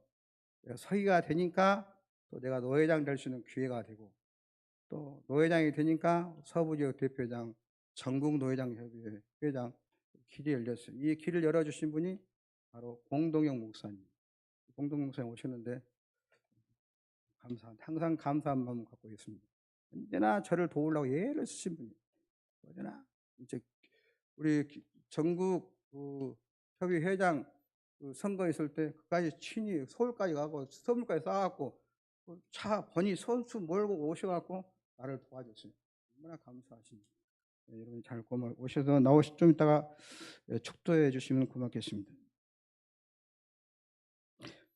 서기가 되니까 또 내가 노회장 될 수 있는 기회가 되고, 또 노회장이 되니까 서부지역 대표장, 전국 노회장 협의회 회장 길이 열렸어요. 이 길을 열어주신 분이 바로 공동영 목사님. 공동영 목사님 오셨는데 항상 감사한 마음 갖고 있습니다. 언제나 저를 도우려고 애를 쓰신 분이에요. 언제나 이제 우리 전국 협의회장 선거 있을 때 그까지 친히 서울까지 가고 서울까지 싸갖고 차 번이 선수 몰고 오셔갖고 나를 도와줬어요. 얼마나 감사하십니까. 네, 여러분 잘 오셔서 좀 이따가 축도해 주시면 고맙겠습니다.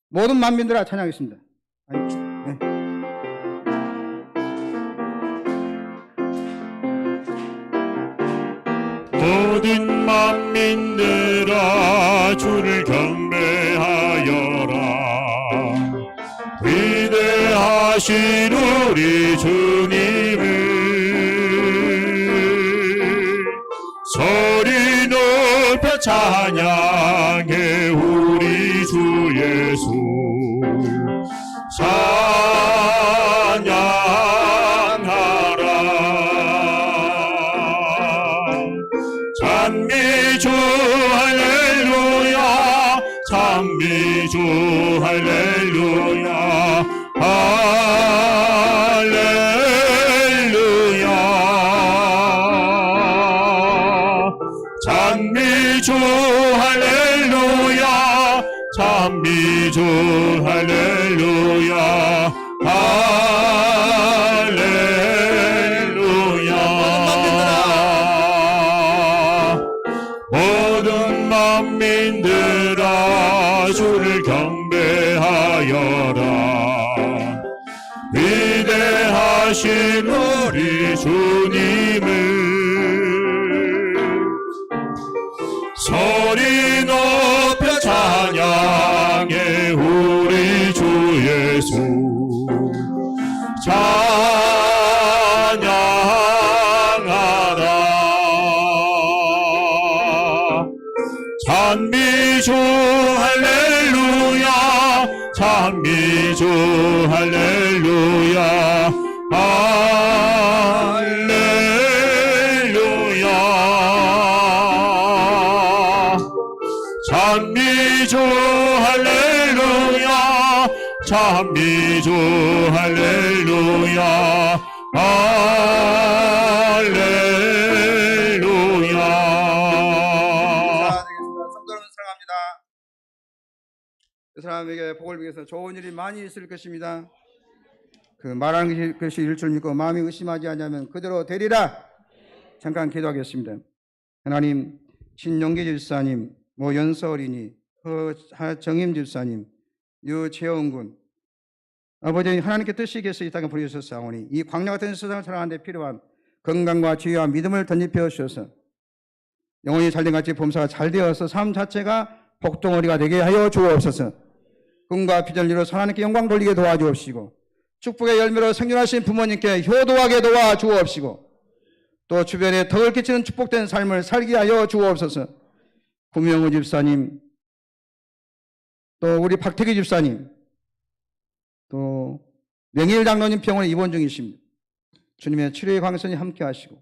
모든 만민들아 찬양하겠습니다. 네. 모든 만민들아 주를 경배하여라. 위대하신 우리 주님을 소리 높여 찬양해. 우리 주 예수 찬양하라. 찬미주 할렐루야, 찬미주 할렐루야, 할렐루야. 찬미주 할렐루야, 찬미주 할렐루야, 할렐루야. 모든 만민들아 주를 경배하여라. 위대하신 우리 주님을 소리 높여 찬양해. 우리 주 예수 찬양하라. 찬미주 할렐루야, 찬미주 할렐루야, 할렐루야. 찬미주 할렐루야, 찬미주 할렐루야, 할렐루야. 감사드리겠습니다. 성도 여러분 사랑합니다. 그 사람에게 복을 위해서 좋은 일이 많이 있을 것입니다. 그 말하는 것이 일 줄 믿고 마음이 의심하지 않으면 그대로 되리라. 잠깐 기도하겠습니다. 하나님, 신용기 집사님, 연서 어린이, 하정임 집사님, 유재원 군, 아버지 하나님께 뜻이 겠어 이 땅에 보내주셨사오니 이 광야 같은 세상을 살아가는 데 필요한 건강과 지혜와 믿음을 덧입혀 주셔서 영혼이 잘된 같이 범사가 잘 되어서 삶 자체가 복덩어리가 되게 하여 주옵소서. 꿈과 비전을 이루어 하나님께 영광 돌리게 도와주옵시고, 축복의 열매로 생존하신 부모님께 효도하게 도와주옵시고, 또 주변에 덕을 끼치는 축복된 삶을 살게 하여 주옵소서. 구명호 집사님, 또 우리 박태기 집사님, 또 명일 장로님 병원에 입원 중이십니다. 주님의 치료의 광선이 함께 하시고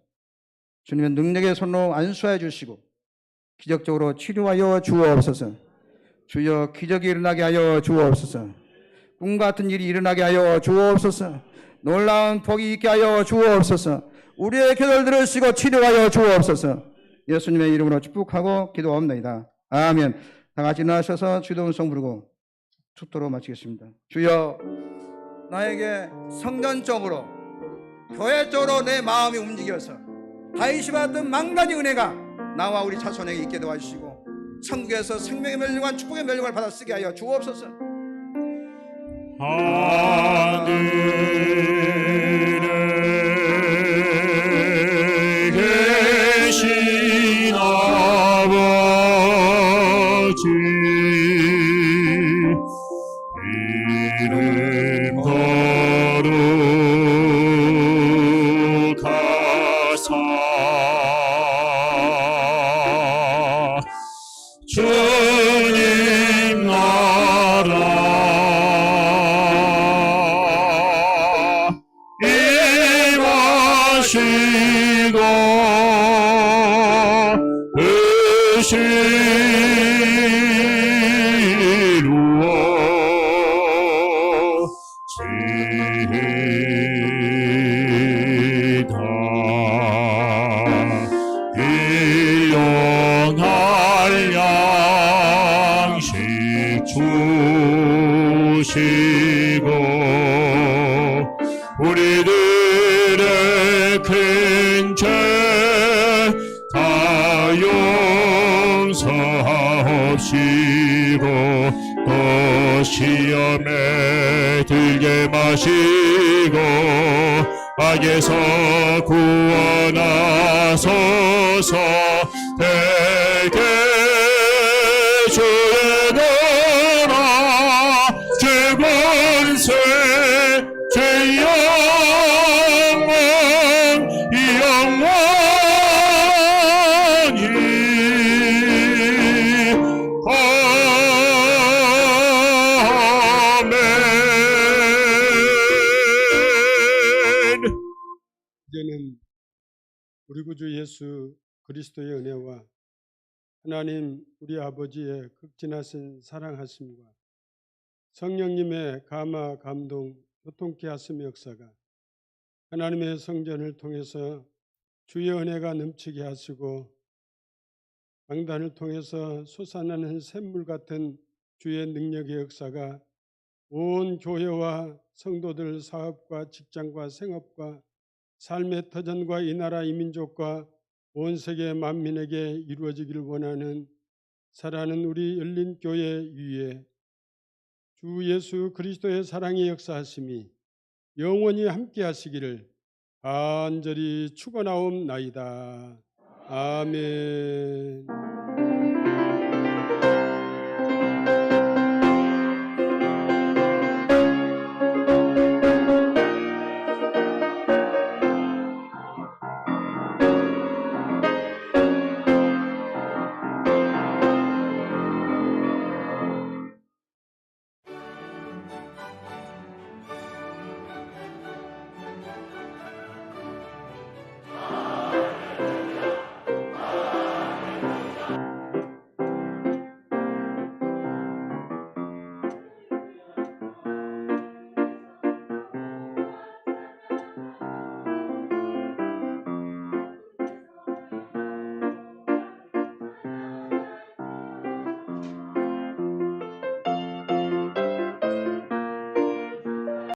주님의 능력의 손으로 안수하여 주시고 기적적으로 치료하여 주옵소서. 주여 기적이 일어나게 하여 주옵소서. 꿈 같은 일이 일어나게 하여 주옵소서. 놀라운 복이 있게 하여 주옵소서. 우리의 기도를 들으시고 치료하여 주옵소서. 예수님의 이름으로 축복하고 기도합니다. 아멘. 다 같이 일어나셔서 주도 음성 부르고 축도로 마치겠습니다. 주여 나에게 성전적으로 교회 쪽으로 내 마음이 움직여서 다윗이 받았던 망다니 은혜가 나와 우리 자손에게 있게 도와주시고 천국에서 생명의 멸류관 축복의 멸류관을 받아 쓰게 하여 주옵소서. 하늘에 계신 아버지 이름 거룩하사 주님 나라 임하시고 의시 이루어지다. 일용할 양식 주시고 우리들의 큰 죄 다 용서하옵시고 또 시험에 들게 마시고 악에서 구원하소서. 대개 주의 나라 죄권세 죄영원 영원히 아멘. 이제는 우리 구주 예수 그리스도의 은혜와 하나님 우리 아버지의 극진하신 사랑하심과 성령님의 감화 감동 교통케 하심 역사가 하나님의 성전을 통해서 주의 은혜가 넘치게 하시고 강단을 통해서 솟아나는 샘물 같은 주의 능력의 역사가 온 교회와 성도들 사업과 직장과 생업과 삶의 터전과 이 나라 이 민족과 온 세계 만민에게 이루어지기를 원하는 사랑하는 우리 열린 교회 위에 주 예수 그리스도의 사랑의 역사하심이 영원히 함께 하시기를 간절히 축원하옵나이다. 아멘.